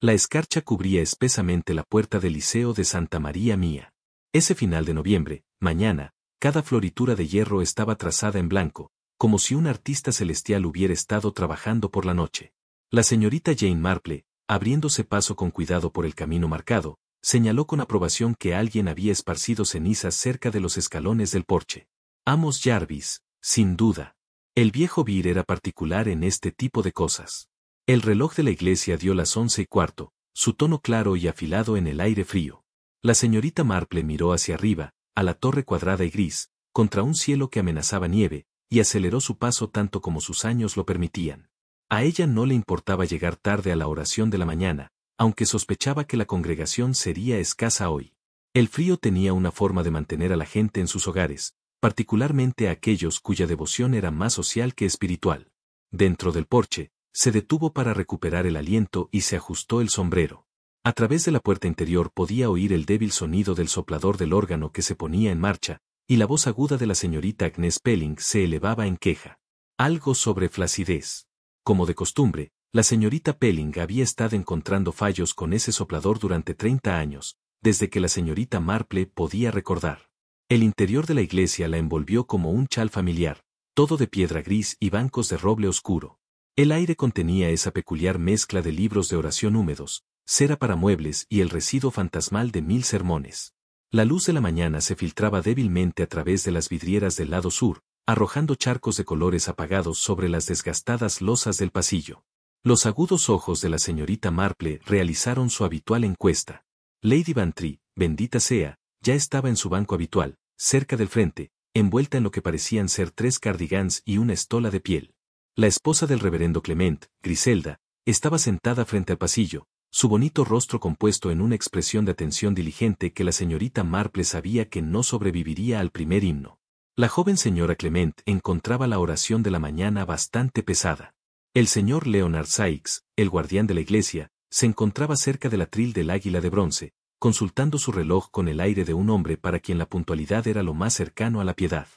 La escarcha cubría espesamente la puerta del Liceo de Santa María Mía. Ese final de noviembre, mañana, cada floritura de hierro estaba trazada en blanco, como si un artista celestial hubiera estado trabajando por la noche. La señorita Jane Marple, abriéndose paso con cuidado por el camino marcado, señaló con aprobación que alguien había esparcido cenizas cerca de los escalones del porche. Amos Jarvis, sin duda. El viejo Beer era particular en este tipo de cosas. El reloj de la iglesia dio las 11:15, su tono claro y afilado en el aire frío. La señorita Marple miró hacia arriba, a la torre cuadrada y gris, contra un cielo que amenazaba nieve, y aceleró su paso tanto como sus años lo permitían. A ella no le importaba llegar tarde a la oración de la mañana, aunque sospechaba que la congregación sería escasa hoy. El frío tenía una forma de mantener a la gente en sus hogares, particularmente a aquellos cuya devoción era más social que espiritual. Dentro del porche, se detuvo para recuperar el aliento y se ajustó el sombrero. A través de la puerta interior podía oír el débil sonido del soplador del órgano que se ponía en marcha, y la voz aguda de la señorita Agnes Pelling se elevaba en queja. Algo sobre flacidez. Como de costumbre, la señorita Pelling había estado encontrando fallos con ese soplador durante 30 años, desde que la señorita Marple podía recordar. El interior de la iglesia la envolvió como un chal familiar, todo de piedra gris y bancos de roble oscuro. El aire contenía esa peculiar mezcla de libros de oración húmedos, cera para muebles y el residuo fantasmal de 1000 sermones. La luz de la mañana se filtraba débilmente a través de las vidrieras del lado sur, arrojando charcos de colores apagados sobre las desgastadas losas del pasillo. Los agudos ojos de la señorita Marple realizaron su habitual encuesta. Lady Bantry, bendita sea, ya estaba en su banco habitual, cerca del frente, envuelta en lo que parecían ser 3 cardigans y una estola de piel. La esposa del reverendo Clement, Griselda, estaba sentada frente al pasillo, su bonito rostro compuesto en una expresión de atención diligente que la señorita Marple sabía que no sobreviviría al primer himno. La joven señora Clement encontraba la oración de la mañana bastante pesada. El señor Leonard Sykes, el guardián de la iglesia, se encontraba cerca del atril del águila de bronce, consultando su reloj con el aire de un hombre para quien la puntualidad era lo más cercano a la piedad.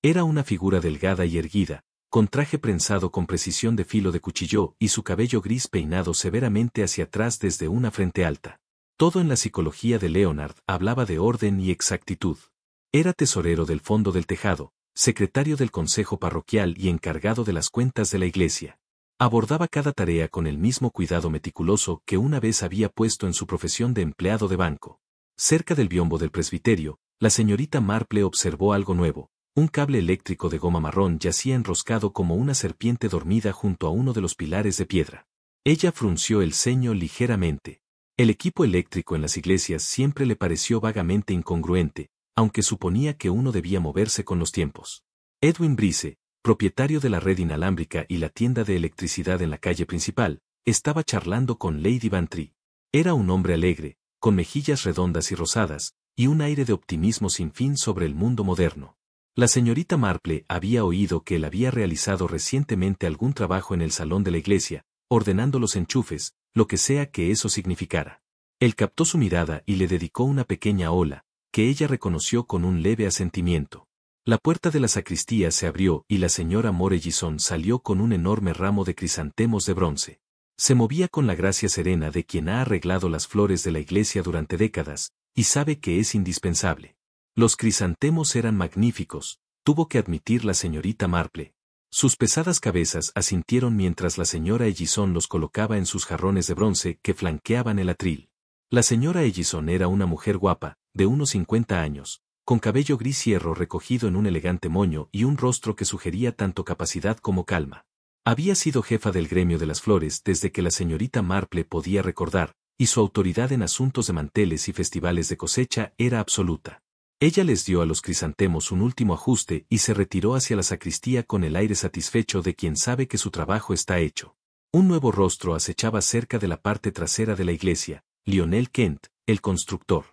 Era una figura delgada y erguida, con traje prensado con precisión de filo de cuchillo y su cabello gris peinado severamente hacia atrás desde una frente alta. Todo en la psicología de Leonard hablaba de orden y exactitud. Era tesorero del fondo del tejado, secretario del consejo parroquial y encargado de las cuentas de la iglesia. Abordaba cada tarea con el mismo cuidado meticuloso que una vez había puesto en su profesión de empleado de banco. Cerca del biombo del presbiterio, la señorita Marple observó algo nuevo. Un cable eléctrico de goma marrón yacía enroscado como una serpiente dormida junto a uno de los pilares de piedra. Ella frunció el ceño ligeramente. El equipo eléctrico en las iglesias siempre le pareció vagamente incongruente, aunque suponía que uno debía moverse con los tiempos. Edwin Brice, propietario de la red inalámbrica y la tienda de electricidad en la calle principal, estaba charlando con Lady Bantry. Era un hombre alegre, con mejillas redondas y rosadas, y un aire de optimismo sin fin sobre el mundo moderno. La señorita Marple había oído que él había realizado recientemente algún trabajo en el salón de la iglesia, ordenando los enchufes, lo que sea que eso significara. Él captó su mirada y le dedicó una pequeña ola, que ella reconoció con un leve asentimiento. La puerta de la sacristía se abrió y la señora Morellison salió con un enorme ramo de crisantemos de bronce. Se movía con la gracia serena de quien ha arreglado las flores de la iglesia durante décadas, y sabe que es indispensable. Los crisantemos eran magníficos, tuvo que admitir la señorita Marple. Sus pesadas cabezas asintieron mientras la señora Ellison los colocaba en sus jarrones de bronce que flanqueaban el atril. La señora Ellison era una mujer guapa, de unos 50 años, con cabello gris hierro recogido en un elegante moño y un rostro que sugería tanto capacidad como calma. Había sido jefa del gremio de las flores desde que la señorita Marple podía recordar, y su autoridad en asuntos de manteles y festivales de cosecha era absoluta. Ella les dio a los crisantemos un último ajuste y se retiró hacia la sacristía con el aire satisfecho de quien sabe que su trabajo está hecho. Un nuevo rostro acechaba cerca de la parte trasera de la iglesia, Lionel Kent, el constructor.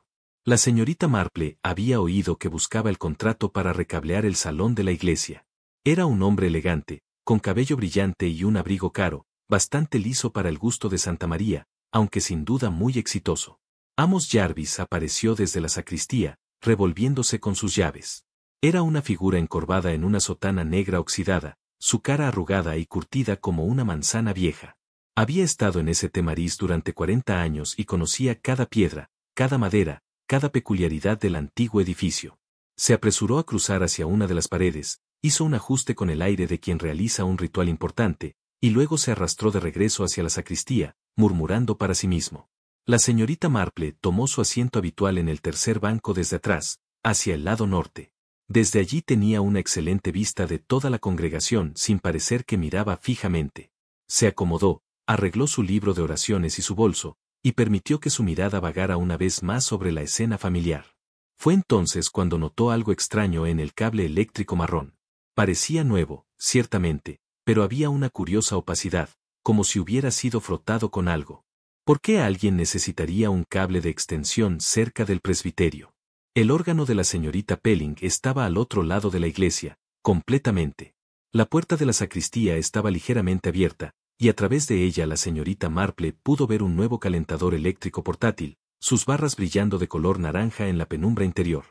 La señorita Marple había oído que buscaba el contrato para recablear el salón de la iglesia. Era un hombre elegante, con cabello brillante y un abrigo caro, bastante liso para el gusto de Santa María, aunque sin duda muy exitoso. Amos Jarvis apareció desde la sacristía, revolviéndose con sus llaves. Era una figura encorvada en una sotana negra oxidada, su cara arrugada y curtida como una manzana vieja. Había estado en ese Temariz durante 40 años y conocía cada piedra, cada madera, cada peculiaridad del antiguo edificio. Se apresuró a cruzar hacia una de las paredes, hizo un ajuste con el aire de quien realiza un ritual importante, y luego se arrastró de regreso hacia la sacristía, murmurando para sí mismo. La señorita Marple tomó su asiento habitual en el tercer banco desde atrás, hacia el lado norte. Desde allí tenía una excelente vista de toda la congregación sin parecer que miraba fijamente. Se acomodó, arregló su libro de oraciones y su bolso, y permitió que su mirada vagara una vez más sobre la escena familiar. Fue entonces cuando notó algo extraño en el cable eléctrico marrón. Parecía nuevo, ciertamente, pero había una curiosa opacidad, como si hubiera sido frotado con algo. ¿Por qué alguien necesitaría un cable de extensión cerca del presbiterio? El órgano de la señorita Pelling estaba al otro lado de la iglesia, completamente. La puerta de la sacristía estaba ligeramente abierta, y a través de ella la señorita Marple pudo ver un nuevo calentador eléctrico portátil, sus barras brillando de color naranja en la penumbra interior.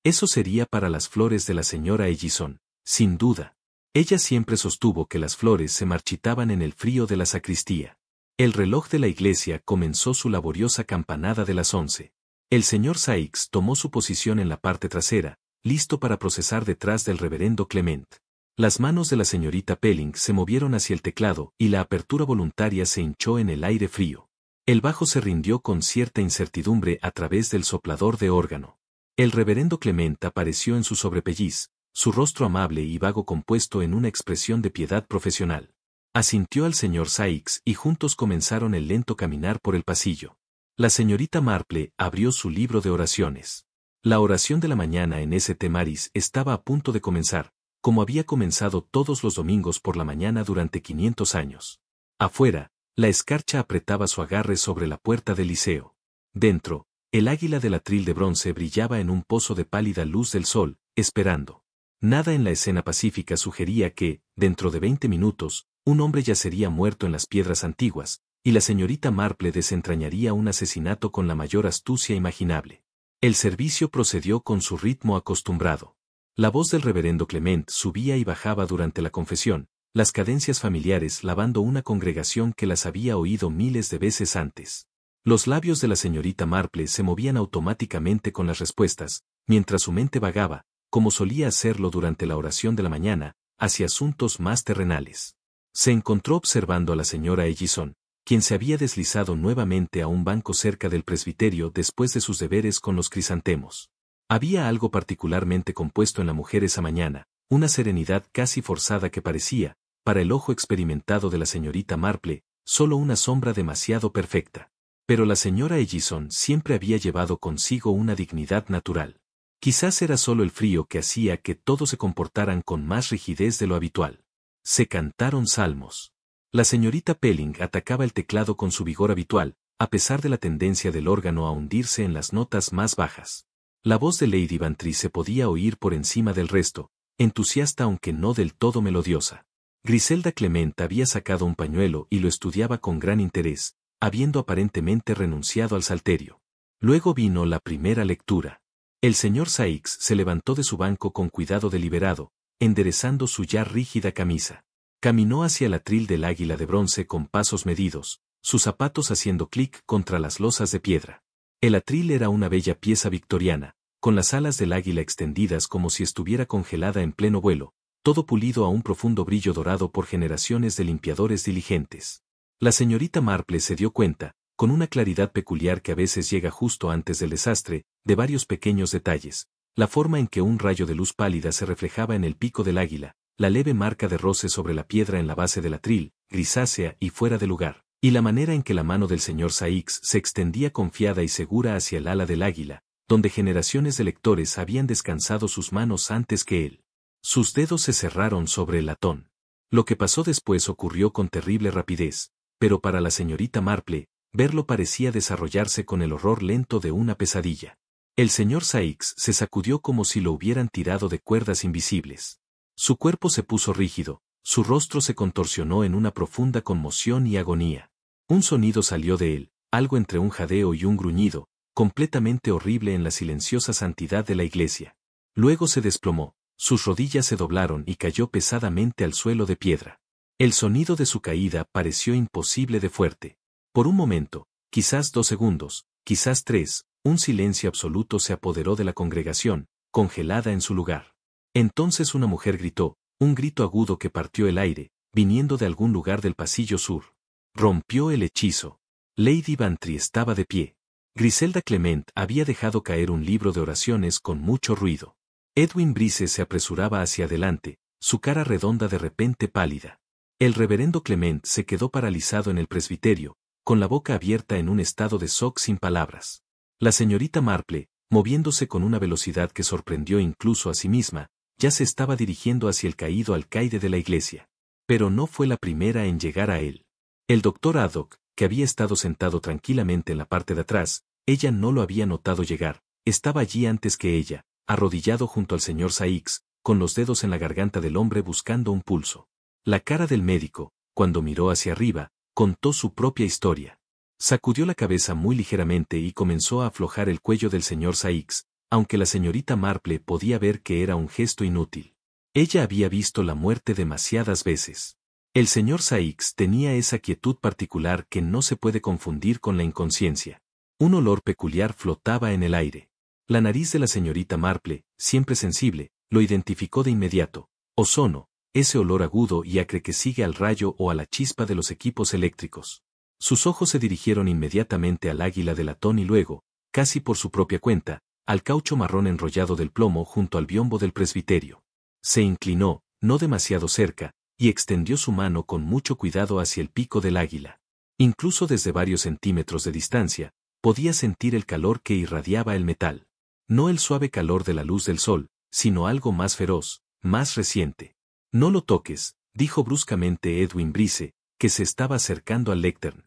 Eso sería para las flores de la señora Ellison, sin duda. Ella siempre sostuvo que las flores se marchitaban en el frío de la sacristía. El reloj de la iglesia comenzó su laboriosa campanada de las 11. El señor Sykes tomó su posición en la parte trasera, listo para procesar detrás del reverendo Clement. Las manos de la señorita Pelling se movieron hacia el teclado y la apertura voluntaria se hinchó en el aire frío. El bajo se rindió con cierta incertidumbre a través del soplador de órgano. El reverendo Clement apareció en su sobrepelliz, su rostro amable y vago compuesto en una expresión de piedad profesional. Asintió al señor Sykes y juntos comenzaron el lento caminar por el pasillo. La señorita Marple abrió su libro de oraciones. La oración de la mañana en St. Mary's estaba a punto de comenzar, como había comenzado todos los domingos por la mañana durante 500 años. Afuera, la escarcha apretaba su agarre sobre la puerta del liceo. Dentro, el águila del atril de bronce brillaba en un pozo de pálida luz del sol, esperando. Nada en la escena pacífica sugería que, dentro de 20 minutos, un hombre yacería muerto en las piedras antiguas, y la señorita Marple desentrañaría un asesinato con la mayor astucia imaginable. El servicio procedió con su ritmo acostumbrado. La voz del reverendo Clement subía y bajaba durante la confesión, las cadencias familiares lavando una congregación que las había oído miles de veces antes. Los labios de la señorita Marple se movían automáticamente con las respuestas, mientras su mente vagaba, como solía hacerlo durante la oración de la mañana, hacia asuntos más terrenales. Se encontró observando a la señora Ellison, quien se había deslizado nuevamente a un banco cerca del presbiterio después de sus deberes con los crisantemos. Había algo particularmente compuesto en la mujer esa mañana, una serenidad casi forzada que parecía, para el ojo experimentado de la señorita Marple, solo una sombra demasiado perfecta. Pero la señora Ellison siempre había llevado consigo una dignidad natural. Quizás era solo el frío que hacía que todos se comportaran con más rigidez de lo habitual. Se cantaron salmos. La señorita Pelling atacaba el teclado con su vigor habitual, a pesar de la tendencia del órgano a hundirse en las notas más bajas. La voz de Lady Bantry se podía oír por encima del resto, entusiasta aunque no del todo melodiosa. Griselda Clement había sacado un pañuelo y lo estudiaba con gran interés, habiendo aparentemente renunciado al salterio. Luego vino la primera lectura. El señor Sykes se levantó de su banco con cuidado deliberado, enderezando su ya rígida camisa. Caminó hacia el atril del águila de bronce con pasos medidos, sus zapatos haciendo clic contra las losas de piedra. El atril era una bella pieza victoriana, con las alas del águila extendidas como si estuviera congelada en pleno vuelo, todo pulido a un profundo brillo dorado por generaciones de limpiadores diligentes. La señorita Marple se dio cuenta, con una claridad peculiar que a veces llega justo antes del desastre, de varios pequeños detalles, la forma en que un rayo de luz pálida se reflejaba en el pico del águila, la leve marca de roce sobre la piedra en la base del atril, grisácea y fuera de lugar, y la manera en que la mano del señor Sykes se extendía confiada y segura hacia el ala del águila, donde generaciones de lectores habían descansado sus manos antes que él. Sus dedos se cerraron sobre el latón. Lo que pasó después ocurrió con terrible rapidez, pero para la señorita Marple, verlo parecía desarrollarse con el horror lento de una pesadilla. El señor Sykes se sacudió como si lo hubieran tirado de cuerdas invisibles. Su cuerpo se puso rígido, su rostro se contorsionó en una profunda conmoción y agonía. Un sonido salió de él, algo entre un jadeo y un gruñido, completamente horrible en la silenciosa santidad de la iglesia. Luego se desplomó, sus rodillas se doblaron y cayó pesadamente al suelo de piedra. El sonido de su caída pareció imposible de fuerte. Por un momento, quizás 2 segundos, quizás 3, un silencio absoluto se apoderó de la congregación, congelada en su lugar. Entonces una mujer gritó, un grito agudo que partió el aire, viniendo de algún lugar del pasillo sur. Rompió el hechizo. Lady Bantry estaba de pie. Griselda Clement había dejado caer un libro de oraciones con mucho ruido. Edwin Brice se apresuraba hacia adelante, su cara redonda de repente pálida. El reverendo Clement se quedó paralizado en el presbiterio, con la boca abierta en un estado de shock sin palabras. La señorita Marple, moviéndose con una velocidad que sorprendió incluso a sí misma, ya se estaba dirigiendo hacia el caído alcaide de la iglesia. Pero no fue la primera en llegar a él. El doctor Haddock, que había estado sentado tranquilamente en la parte de atrás, ella no lo había notado llegar, estaba allí antes que ella, arrodillado junto al señor Saix, con los dedos en la garganta del hombre buscando un pulso. La cara del médico, cuando miró hacia arriba, contó su propia historia. Sacudió la cabeza muy ligeramente y comenzó a aflojar el cuello del señor Saix, aunque la señorita Marple podía ver que era un gesto inútil. Ella había visto la muerte demasiadas veces. El señor Saix tenía esa quietud particular que no se puede confundir con la inconsciencia. Un olor peculiar flotaba en el aire. La nariz de la señorita Marple, siempre sensible, lo identificó de inmediato. Ozono, ese olor agudo y acre que sigue al rayo o a la chispa de los equipos eléctricos. Sus ojos se dirigieron inmediatamente al águila de latón y luego, casi por su propia cuenta, al caucho marrón enrollado del plomo junto al biombo del presbiterio. Se inclinó, no demasiado cerca, y extendió su mano con mucho cuidado hacia el pico del águila. Incluso desde varios centímetros de distancia, podía sentir el calor que irradiaba el metal. No el suave calor de la luz del sol, sino algo más feroz, más reciente. No lo toques, dijo bruscamente Edwin Brice, que se estaba acercando al lectern.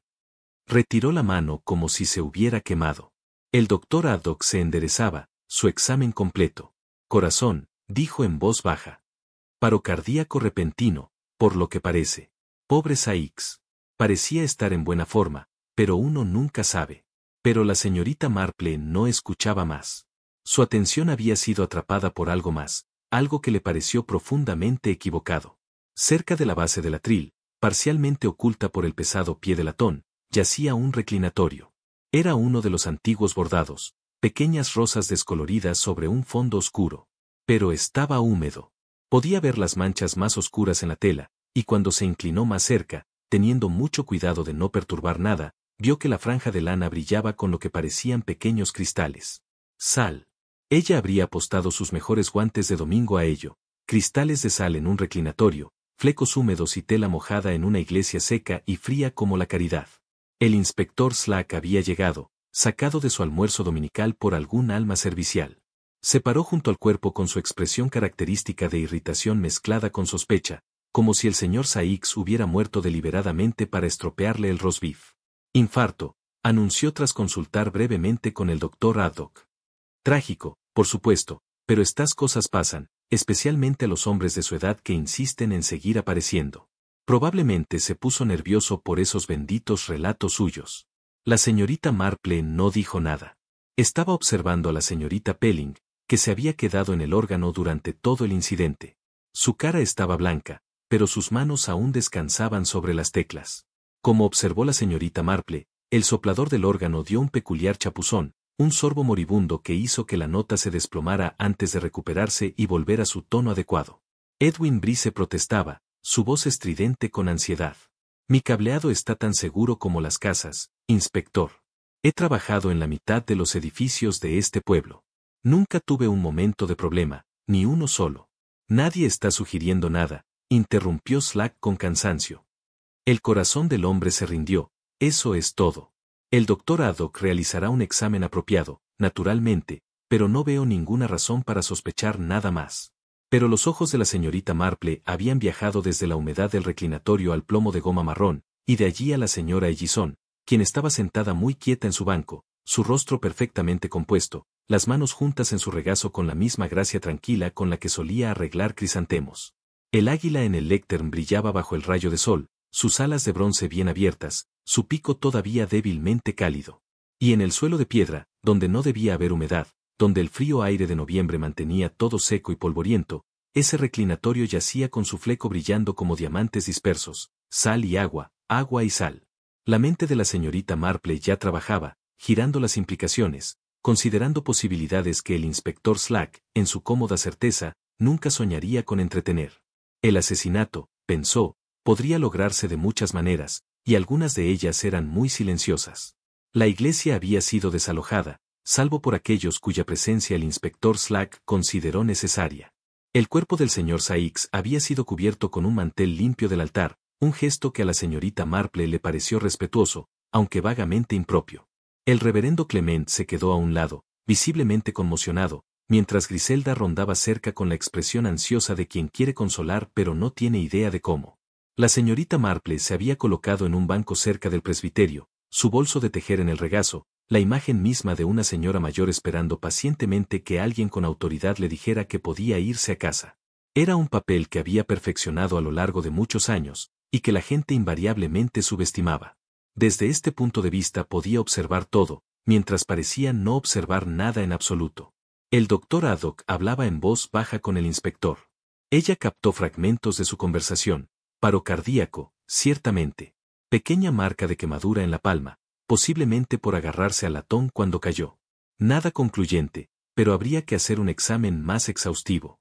Retiró la mano como si se hubiera quemado. El doctor Haddock se enderezaba, su examen completo. Corazón, dijo en voz baja. Paro cardíaco repentino, por lo que parece. Pobre Saix. Parecía estar en buena forma, pero uno nunca sabe. Pero la señorita Marple no escuchaba más. Su atención había sido atrapada por algo más, algo que le pareció profundamente equivocado. Cerca de la base del atril, parcialmente oculta por el pesado pie de latón, yacía un reclinatorio. Era uno de los antiguos bordados, pequeñas rosas descoloridas sobre un fondo oscuro. Pero estaba húmedo. Podía ver las manchas más oscuras en la tela, y cuando se inclinó más cerca, teniendo mucho cuidado de no perturbar nada, vio que la franja de lana brillaba con lo que parecían pequeños cristales. Sal. Ella habría apostado sus mejores guantes de domingo a ello. Cristales de sal en un reclinatorio, flecos húmedos y tela mojada en una iglesia seca y fría como la caridad. El inspector Slack había llegado, sacado de su almuerzo dominical por algún alma servicial. Se paró junto al cuerpo con su expresión característica de irritación mezclada con sospecha, como si el señor Saix hubiera muerto deliberadamente para estropearle el roast beef. Infarto, anunció tras consultar brevemente con el doctor Haddock. Trágico, por supuesto, pero estas cosas pasan, especialmente a los hombres de su edad que insisten en seguir apareciendo. Probablemente se puso nervioso por esos benditos relatos suyos. La señorita Marple no dijo nada. Estaba observando a la señorita Pelling, que se había quedado en el órgano durante todo el incidente. Su cara estaba blanca, pero sus manos aún descansaban sobre las teclas. Como observó la señorita Marple, el soplador del órgano dio un peculiar chapuzón, un sorbo moribundo que hizo que la nota se desplomara antes de recuperarse y volver a su tono adecuado. Edwin Brice protestaba, su voz estridente con ansiedad. Mi cableado está tan seguro como las casas, inspector. He trabajado en la mitad de los edificios de este pueblo. Nunca tuve un momento de problema, ni uno solo. Nadie está sugiriendo nada, interrumpió Slack con cansancio. El corazón del hombre se rindió, eso es todo. El doctor Haddock realizará un examen apropiado, naturalmente, pero no veo ninguna razón para sospechar nada más. Pero los ojos de la señorita Marple habían viajado desde la humedad del reclinatorio al plomo de goma marrón, y de allí a la señora Ellison, quien estaba sentada muy quieta en su banco, su rostro perfectamente compuesto, las manos juntas en su regazo con la misma gracia tranquila con la que solía arreglar crisantemos. El águila en el lectern brillaba bajo el rayo de sol, sus alas de bronce bien abiertas, su pico todavía débilmente cálido. Y en el suelo de piedra, donde no debía haber humedad, donde el frío aire de noviembre mantenía todo seco y polvoriento, ese reclinatorio yacía con su fleco brillando como diamantes dispersos, sal y agua, agua y sal. La mente de la señorita Marple ya trabajaba, girando las implicaciones, considerando posibilidades que el inspector Slack, en su cómoda certeza, nunca soñaría con entretener. El asesinato, pensó, podría lograrse de muchas maneras, y algunas de ellas eran muy silenciosas. La iglesia había sido desalojada, salvo por aquellos cuya presencia el inspector Slack consideró necesaria. El cuerpo del señor Sykes había sido cubierto con un mantel limpio del altar, un gesto que a la señorita Marple le pareció respetuoso, aunque vagamente impropio. El reverendo Clement se quedó a un lado, visiblemente conmocionado, mientras Griselda rondaba cerca con la expresión ansiosa de quien quiere consolar pero no tiene idea de cómo. La señorita Marple se había colocado en un banco cerca del presbiterio, su bolso de tejer en el regazo, la imagen misma de una señora mayor esperando pacientemente que alguien con autoridad le dijera que podía irse a casa. Era un papel que había perfeccionado a lo largo de muchos años, y que la gente invariablemente subestimaba. Desde este punto de vista podía observar todo, mientras parecía no observar nada en absoluto. El doctor Haddock hablaba en voz baja con el inspector. Ella captó fragmentos de su conversación. Paro cardíaco, ciertamente. Pequeña marca de quemadura en la palma, posiblemente por agarrarse al latón cuando cayó. Nada concluyente, pero habría que hacer un examen más exhaustivo.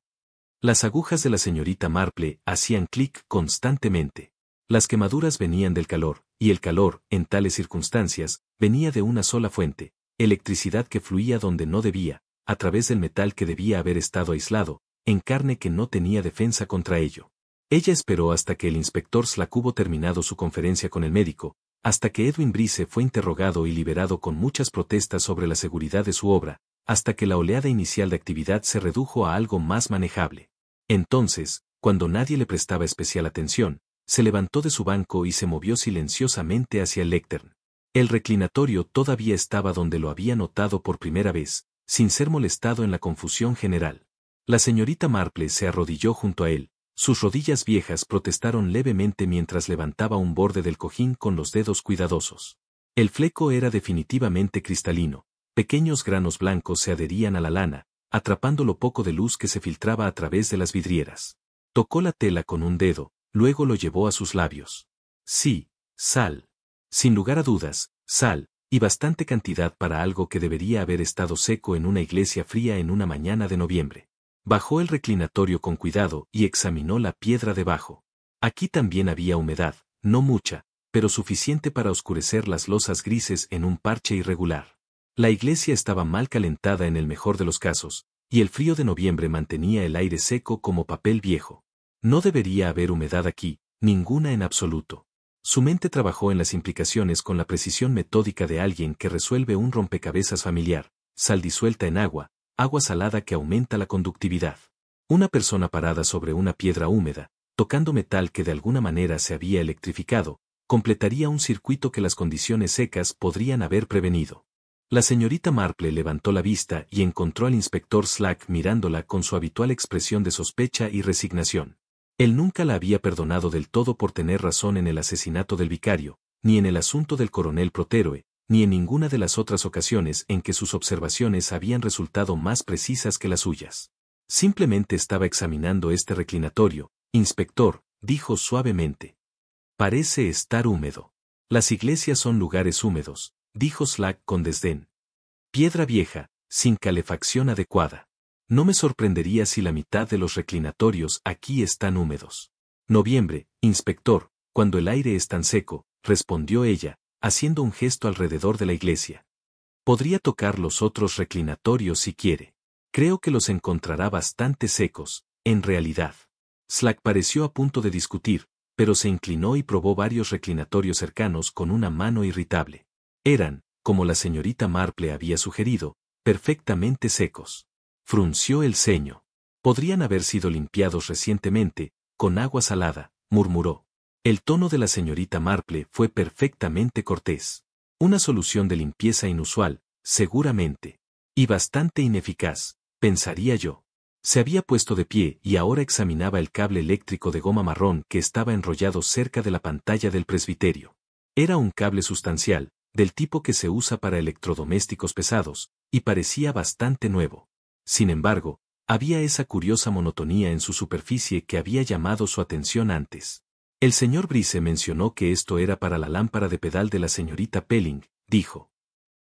Las agujas de la señorita Marple hacían clic constantemente. Las quemaduras venían del calor, y el calor, en tales circunstancias, venía de una sola fuente, electricidad que fluía donde no debía, a través del metal que debía haber estado aislado, en carne que no tenía defensa contra ello. Ella esperó hasta que el inspector Slack hubo terminado su conferencia con el médico, hasta que Edwin Brice fue interrogado y liberado con muchas protestas sobre la seguridad de su obra, hasta que la oleada inicial de actividad se redujo a algo más manejable. Entonces, cuando nadie le prestaba especial atención, se levantó de su banco y se movió silenciosamente hacia el lectern. El reclinatorio todavía estaba donde lo había notado por primera vez, sin ser molestado en la confusión general. La señorita Marple se arrodilló junto a él. Sus rodillas viejas protestaron levemente mientras levantaba un borde del cojín con los dedos cuidadosos. El fleco era definitivamente cristalino, pequeños granos blancos se adherían a la lana, atrapando lo poco de luz que se filtraba a través de las vidrieras. Tocó la tela con un dedo, luego lo llevó a sus labios. Sí, sal. Sin lugar a dudas, sal, y bastante cantidad para algo que debería haber estado seco en una iglesia fría en una mañana de noviembre. Bajó el reclinatorio con cuidado y examinó la piedra debajo. Aquí también había humedad, no mucha, pero suficiente para oscurecer las losas grises en un parche irregular. La iglesia estaba mal calentada en el mejor de los casos, y el frío de noviembre mantenía el aire seco como papel viejo. No debería haber humedad aquí, ninguna en absoluto. Su mente trabajó en las implicaciones con la precisión metódica de alguien que resuelve un rompecabezas familiar, sal disuelta en agua, agua salada que aumenta la conductividad. Una persona parada sobre una piedra húmeda, tocando metal que de alguna manera se había electrificado, completaría un circuito que las condiciones secas podrían haber prevenido. La señorita Marple levantó la vista y encontró al inspector Slack mirándola con su habitual expresión de sospecha y resignación. Él nunca la había perdonado del todo por tener razón en el asesinato del vicario, ni en el asunto del coronel Proteroe, ni en ninguna de las otras ocasiones en que sus observaciones habían resultado más precisas que las suyas. Simplemente estaba examinando este reclinatorio. Inspector, dijo suavemente. Parece estar húmedo. Las iglesias son lugares húmedos, dijo Slack con desdén. Piedra vieja, sin calefacción adecuada. No me sorprendería si la mitad de los reclinatorios aquí están húmedos. Noviembre, inspector, cuando el aire es tan seco, respondió ella, haciendo un gesto alrededor de la iglesia. Podría tocar los otros reclinatorios si quiere. Creo que los encontrará bastante secos, en realidad. Slack pareció a punto de discutir, pero se inclinó y probó varios reclinatorios cercanos con una mano irritable. Eran, como la señorita Marple había sugerido, perfectamente secos. Frunció el ceño. Podrían haber sido limpiados recientemente, con agua salada, murmuró. El tono de la señorita Marple fue perfectamente cortés. Una solución de limpieza inusual, seguramente. Y bastante ineficaz, pensaría yo. Se había puesto de pie y ahora examinaba el cable eléctrico de goma marrón que estaba enrollado cerca de la pantalla del presbiterio. Era un cable sustancial, del tipo que se usa para electrodomésticos pesados, y parecía bastante nuevo. Sin embargo, Había esa curiosa monotonía en su superficie que había llamado su atención antes. El señor Brice mencionó que esto era para la lámpara de pedal de la señorita Pelling, dijo.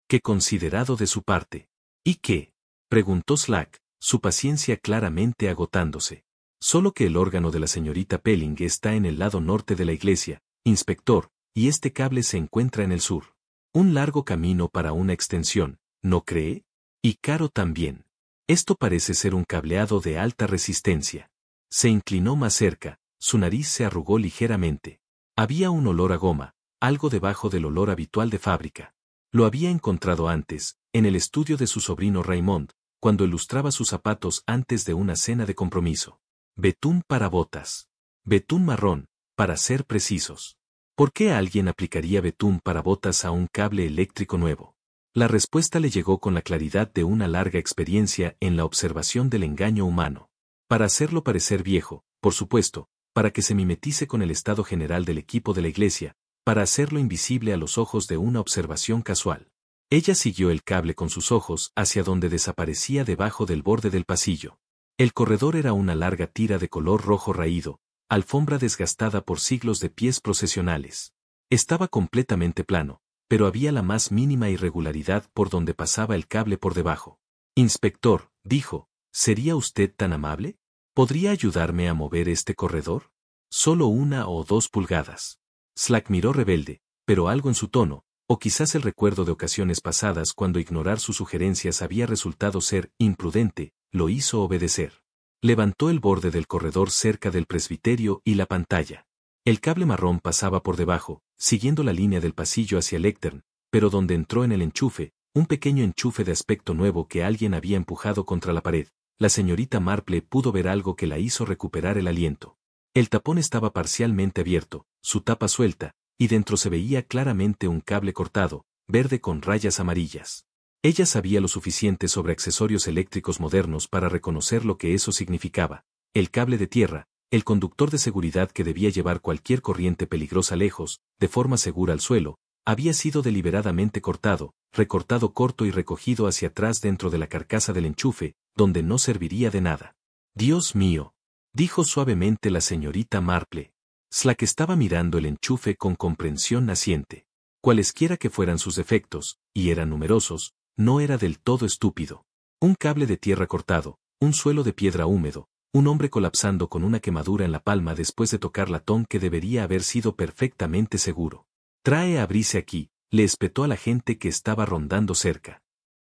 Qué considerado de su parte. ¿Y qué? Preguntó Slack, su paciencia claramente agotándose. Solo que el órgano de la señorita Pelling está en el lado norte de la iglesia, inspector, y este cable se encuentra en el sur. Un largo camino para una extensión, ¿no cree? Y caro también. Esto parece ser un cableado de alta resistencia. Se inclinó más cerca, su nariz se arrugó ligeramente. Había un olor a goma, algo debajo del olor habitual de fábrica. Lo había encontrado antes, en el estudio de su sobrino Raymond, cuando ilustraba sus zapatos antes de una cena de compromiso. Betún para botas. Betún marrón, para ser precisos. ¿Por qué alguien aplicaría betún para botas a un cable eléctrico nuevo? La respuesta le llegó con la claridad de una larga experiencia en la observación del engaño humano. Para hacerlo parecer viejo, por supuesto, para que se mimetice con el estado general del equipo de la iglesia, para hacerlo invisible a los ojos de una observación casual. Ella siguió el cable con sus ojos hacia donde desaparecía debajo del borde del pasillo. El corredor era una larga tira de color rojo raído, alfombra desgastada por siglos de pies procesionales. Estaba completamente plano, pero había la más mínima irregularidad por donde pasaba el cable por debajo. Inspector, dijo, ¿sería usted tan amable? ¿Podría ayudarme a mover este corredor? Solo 1 o 2 pulgadas. Slack miró rebelde, pero algo en su tono, o quizás el recuerdo de ocasiones pasadas cuando ignorar sus sugerencias había resultado ser imprudente, lo hizo obedecer. Levantó el borde del corredor cerca del presbiterio y la pantalla. El cable marrón pasaba por debajo, siguiendo la línea del pasillo hacia el lectern, pero donde entró en el enchufe, un pequeño enchufe de aspecto nuevo que alguien había empujado contra la pared, la señorita Marple pudo ver algo que la hizo recuperar el aliento. El tapón estaba parcialmente abierto, su tapa suelta, y dentro se veía claramente un cable cortado, verde con rayas amarillas. Ella sabía lo suficiente sobre accesorios eléctricos modernos para reconocer lo que eso significaba. El cable de tierra, el conductor de seguridad que debía llevar cualquier corriente peligrosa lejos, de forma segura al suelo, había sido deliberadamente cortado, recortado corto y recogido hacia atrás dentro de la carcasa del enchufe, donde no serviría de nada. Dios mío, dijo suavemente la señorita Marple. Slack estaba mirando el enchufe con comprensión naciente. Cualesquiera que fueran sus defectos, y eran numerosos, no era del todo estúpido. Un cable de tierra cortado, un suelo de piedra húmedo, un hombre colapsando con una quemadura en la palma después de tocar latón que debería haber sido perfectamente seguro. Trae a Brice aquí, le espetó a la gente que estaba rondando cerca.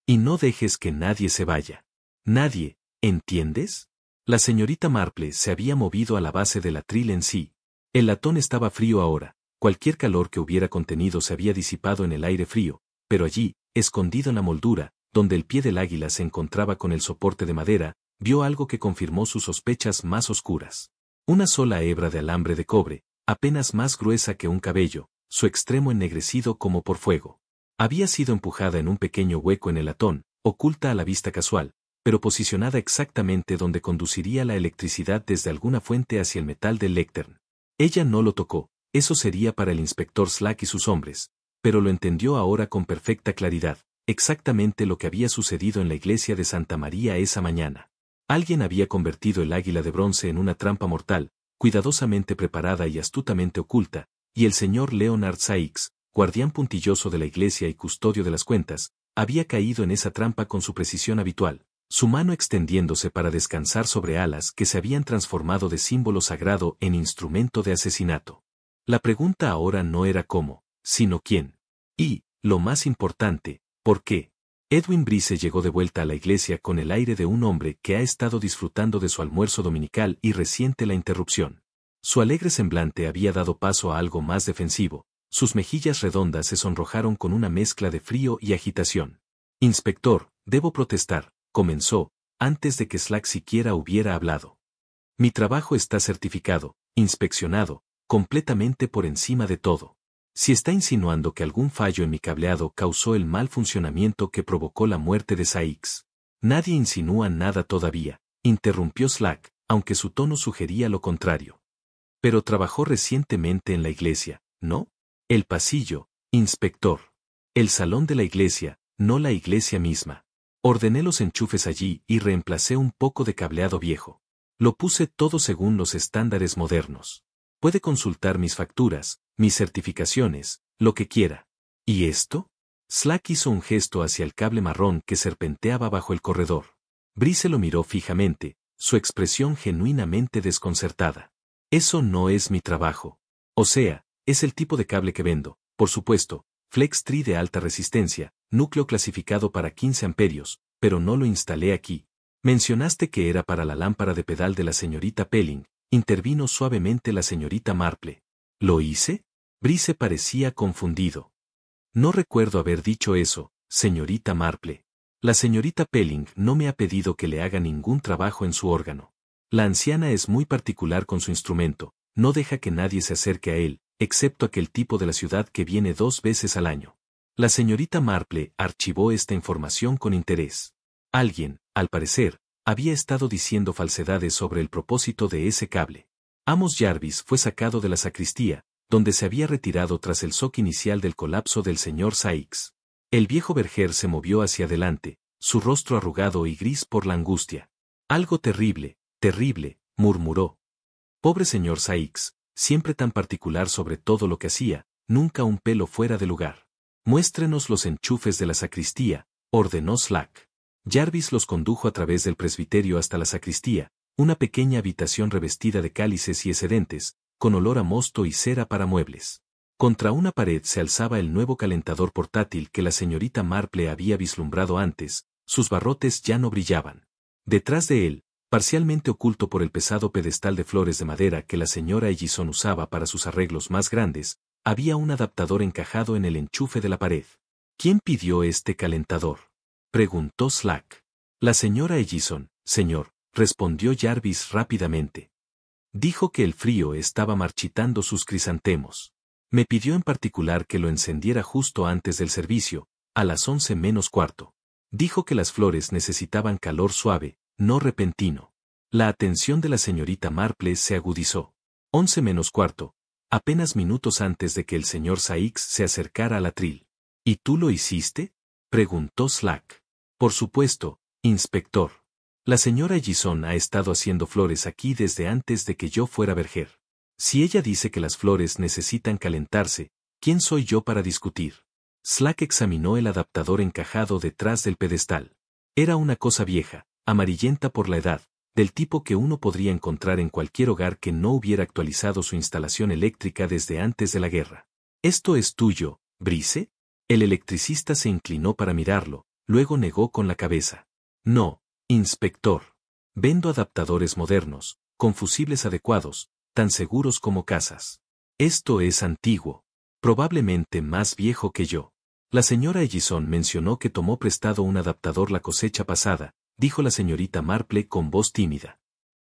Y no dejes que nadie se vaya. Nadie, ¿entiendes? La señorita Marple se había movido a la base del atril en sí. El latón estaba frío ahora, cualquier calor que hubiera contenido se había disipado en el aire frío, pero allí, escondido en la moldura, donde el pie del águila se encontraba con el soporte de madera, vio algo que confirmó sus sospechas más oscuras. Una sola hebra de alambre de cobre, apenas más gruesa que un cabello, su extremo ennegrecido como por fuego. Había sido empujada en un pequeño hueco en el latón, oculta a la vista casual, pero posicionada exactamente donde conduciría la electricidad desde alguna fuente hacia el metal del lectern. Ella no lo tocó, eso sería para el inspector Slack y sus hombres, pero lo entendió ahora con perfecta claridad, exactamente lo que había sucedido en la iglesia de Santa María esa mañana. Alguien había convertido el águila de bronce en una trampa mortal, cuidadosamente preparada y astutamente oculta, y el señor Leonard Sykes, guardián puntilloso de la iglesia y custodio de las cuentas, había caído en esa trampa con su precisión habitual, su mano extendiéndose para descansar sobre alas que se habían transformado de símbolo sagrado en instrumento de asesinato. La pregunta ahora no era cómo, sino quién. Y, lo más importante, ¿por qué? Edwin Brice llegó de vuelta a la iglesia con el aire de un hombre que ha estado disfrutando de su almuerzo dominical y resiente la interrupción. Su alegre semblante había dado paso a algo más defensivo, sus mejillas redondas se sonrojaron con una mezcla de frío y agitación. Inspector, debo protestar, comenzó, antes de que Slack siquiera hubiera hablado. Mi trabajo está certificado, inspeccionado, completamente por encima de todo. Si está insinuando que algún fallo en mi cableado causó el mal funcionamiento que provocó la muerte de Sykes. Nadie insinúa nada todavía, interrumpió Slack, aunque su tono sugería lo contrario. Pero trabajó recientemente en la iglesia, ¿no? El pasillo, inspector. El salón de la iglesia, no la iglesia misma. Ordené los enchufes allí y reemplacé un poco de cableado viejo. Lo puse todo según los estándares modernos. Puede consultar mis facturas, mis certificaciones, lo que quiera. ¿Y esto? Slack hizo un gesto hacia el cable marrón que serpenteaba bajo el corredor. Brice lo miró fijamente, su expresión genuinamente desconcertada. Eso no es mi trabajo. O sea, es el tipo de cable que vendo, por supuesto, Flex Tree de alta resistencia, núcleo clasificado para 15 amperios, pero no lo instalé aquí. Mencionaste que era para la lámpara de pedal de la señorita Pelling, intervino suavemente la señorita Marple. ¿Lo hice? Brice parecía confundido. No recuerdo haber dicho eso, señorita Marple. La señorita Pelling no me ha pedido que le haga ningún trabajo en su órgano. La anciana es muy particular con su instrumento, no deja que nadie se acerque a él, excepto aquel tipo de la ciudad que viene 2 veces al año. La señorita Marple archivó esta información con interés. Alguien, al parecer, había estado diciendo falsedades sobre el propósito de ese cable. Amos Jarvis fue sacado de la sacristía, donde se había retirado tras el shock inicial del colapso del señor Sykes. El viejo Berger se movió hacia adelante, su rostro arrugado y gris por la angustia. Algo terrible, terrible, murmuró. Pobre señor Sykes, siempre tan particular sobre todo lo que hacía, nunca un pelo fuera de lugar. Muéstrenos los enchufes de la sacristía, ordenó Slack. Jarvis los condujo a través del presbiterio hasta la sacristía, una pequeña habitación revestida de cálices y excedentes, con olor a mosto y cera para muebles. Contra una pared se alzaba el nuevo calentador portátil que la señorita Marple había vislumbrado antes, sus barrotes ya no brillaban. Detrás de él, parcialmente oculto por el pesado pedestal de flores de madera que la señora Ellison usaba para sus arreglos más grandes, había un adaptador encajado en el enchufe de la pared. ¿Quién pidió este calentador?, preguntó Slack. La señora Ellison, señor, respondió Jarvis rápidamente. Dijo que el frío estaba marchitando sus crisantemos. Me pidió en particular que lo encendiera justo antes del servicio, a las 11 menos cuarto. Dijo que las flores necesitaban calor suave, no repentino. La atención de la señorita Marple se agudizó. 11 menos cuarto, apenas minutos antes de que el señor Sykes se acercara al atril. ¿Y tú lo hiciste?, preguntó Slack. Por supuesto, inspector. La señora Ellison ha estado haciendo flores aquí desde antes de que yo fuera Berger. Si ella dice que las flores necesitan calentarse, ¿quién soy yo para discutir? Slack examinó el adaptador encajado detrás del pedestal. Era una cosa vieja, amarillenta por la edad, del tipo que uno podría encontrar en cualquier hogar que no hubiera actualizado su instalación eléctrica desde antes de la guerra. ¿Esto es tuyo, Brice? El electricista se inclinó para mirarlo, luego negó con la cabeza. No, inspector. Vendo adaptadores modernos, con fusibles adecuados, tan seguros como casas. Esto es antiguo. Probablemente más viejo que yo. La señora Ellison mencionó que tomó prestado un adaptador la cosecha pasada, dijo la señorita Marple con voz tímida.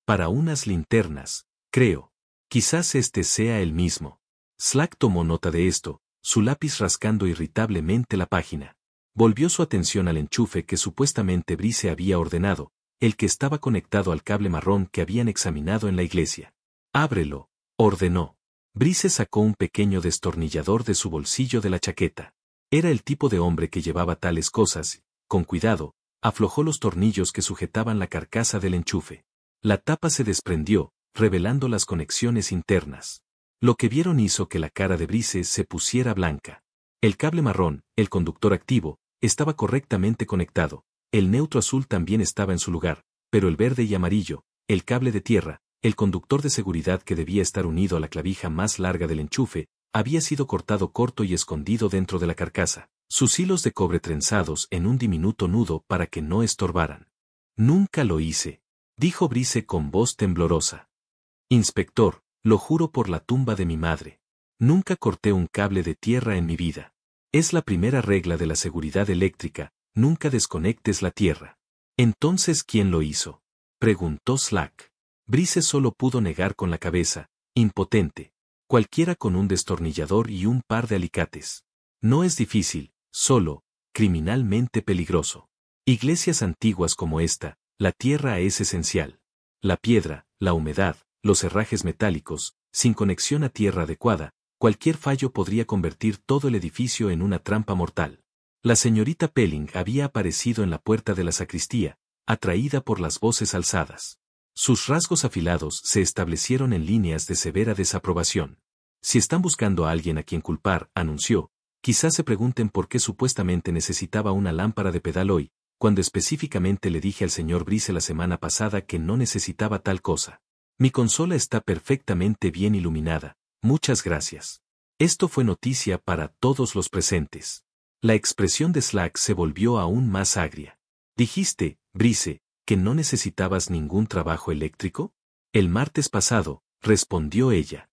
Para unas linternas, creo. Quizás este sea el mismo. Slack tomó nota de esto, su lápiz rascando irritablemente la página. Volvió su atención al enchufe que supuestamente Brice había ordenado, el que estaba conectado al cable marrón que habían examinado en la iglesia. Ábrelo, ordenó. Brice sacó un pequeño destornillador de su bolsillo de la chaqueta. Era el tipo de hombre que llevaba tales cosas, con cuidado, aflojó los tornillos que sujetaban la carcasa del enchufe. La tapa se desprendió, revelando las conexiones internas. Lo que vieron hizo que la cara de Brice se pusiera blanca. El cable marrón, el conductor activo, estaba correctamente conectado, el neutro azul también estaba en su lugar, pero el verde y amarillo, el cable de tierra, el conductor de seguridad que debía estar unido a la clavija más larga del enchufe, había sido cortado corto y escondido dentro de la carcasa, sus hilos de cobre trenzados en un diminuto nudo para que no estorbaran. Nunca lo hice, dijo Brice con voz temblorosa. Inspector, lo juro por la tumba de mi madre. Nunca corté un cable de tierra en mi vida. Es la primera regla de la seguridad eléctrica, nunca desconectes la tierra. ¿Entonces quién lo hizo?, preguntó Slack. Brice solo pudo negar con la cabeza, impotente. Cualquiera con un destornillador y un par de alicates. No es difícil, solo, criminalmente peligroso. Iglesias antiguas como esta, la tierra es esencial. La piedra, la humedad, los herrajes metálicos, sin conexión a tierra adecuada, cualquier fallo podría convertir todo el edificio en una trampa mortal. La señorita Pelling había aparecido en la puerta de la sacristía, atraída por las voces alzadas. Sus rasgos afilados se establecieron en líneas de severa desaprobación. Si están buscando a alguien a quien culpar, anunció, quizás se pregunten por qué supuestamente necesitaba una lámpara de pedal hoy, cuando específicamente le dije al señor Brice la semana pasada que no necesitaba tal cosa. Mi consola está perfectamente bien iluminada, muchas gracias. Esto fue noticia para todos los presentes. La expresión de Slack se volvió aún más agria. Dijiste, Brice, que no necesitabas ningún trabajo eléctrico. El martes pasado, respondió ella.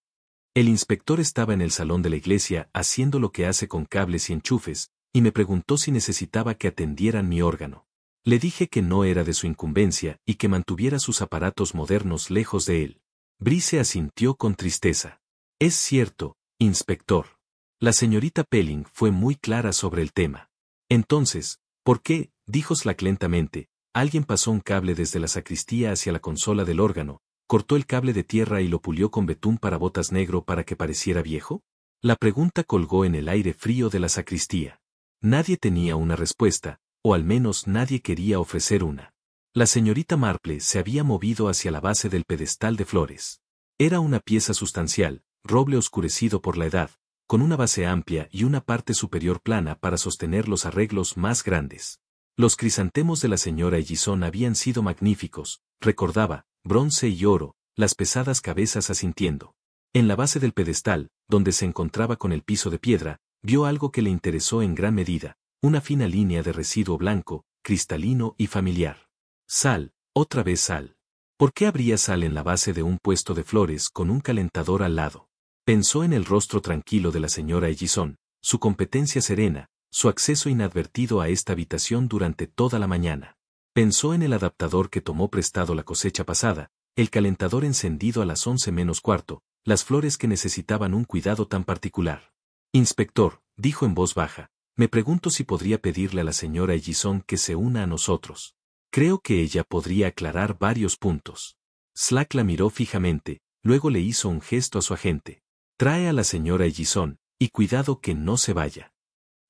El inspector estaba en el salón de la iglesia haciendo lo que hace con cables y enchufes, y me preguntó si necesitaba que atendieran mi órgano. Le dije que no era de su incumbencia y que mantuviera sus aparatos modernos lejos de él. Brice asintió con tristeza. Es cierto, inspector. La señorita Pelling fue muy clara sobre el tema. Entonces, ¿por qué? Dijo Slack lentamente. Alguien pasó un cable desde la sacristía hacia la consola del órgano, cortó el cable de tierra y lo pulió con betún para botas negro para que pareciera viejo. La pregunta colgó en el aire frío de la sacristía. Nadie tenía una respuesta, o al menos nadie quería ofrecer una. La señorita Marple se había movido hacia la base del pedestal de flores. Era una pieza sustancial, roble oscurecido por la edad, con una base amplia y una parte superior plana para sostener los arreglos más grandes. Los crisantemos de la señora Ellison habían sido magníficos, recordaba, bronce y oro, las pesadas cabezas asintiendo. En la base del pedestal, donde se encontraba con el piso de piedra, vio algo que le interesó en gran medida, una fina línea de residuo blanco, cristalino y familiar. Sal, otra vez sal. ¿Por qué habría sal en la base de un puesto de flores con un calentador al lado? Pensó en el rostro tranquilo de la señora Ellison, su competencia serena, su acceso inadvertido a esta habitación durante toda la mañana. Pensó en el adaptador que tomó prestado la cosecha pasada, el calentador encendido a las 11 menos cuarto, las flores que necesitaban un cuidado tan particular. Inspector, dijo en voz baja, me pregunto si podría pedirle a la señora Ellison que se una a nosotros. Creo que ella podría aclarar varios puntos. Slack la miró fijamente, luego le hizo un gesto a su agente. Trae a la señora Ellison, y cuidado que no se vaya.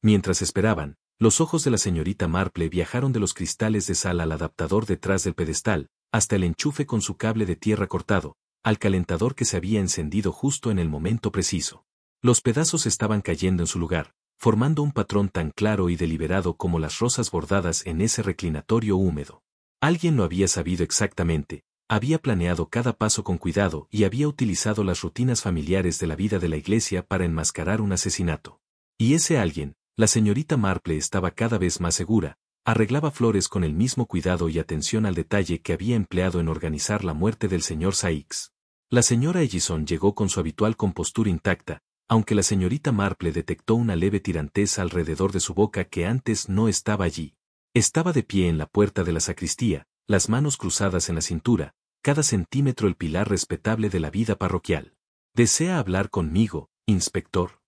Mientras esperaban, los ojos de la señorita Marple viajaron de los cristales de sal al adaptador detrás del pedestal, hasta el enchufe con su cable de tierra cortado, al calentador que se había encendido justo en el momento preciso. Los pedazos estaban cayendo en su lugar, formando un patrón tan claro y deliberado como las rosas bordadas en ese reclinatorio húmedo. Alguien lo había sabido exactamente, había planeado cada paso con cuidado y había utilizado las rutinas familiares de la vida de la iglesia para enmascarar un asesinato. Y ese alguien, la señorita Marple estaba cada vez más segura, arreglaba flores con el mismo cuidado y atención al detalle que había empleado en organizar la muerte del señor Saix. La señora Ellison llegó con su habitual compostura intacta, aunque la señorita Marple detectó una leve tiranteza alrededor de su boca que antes no estaba allí. Estaba de pie en la puerta de la sacristía, las manos cruzadas en la cintura, cada centímetro el pilar respetable de la vida parroquial. ¿Desea hablar conmigo, inspector?,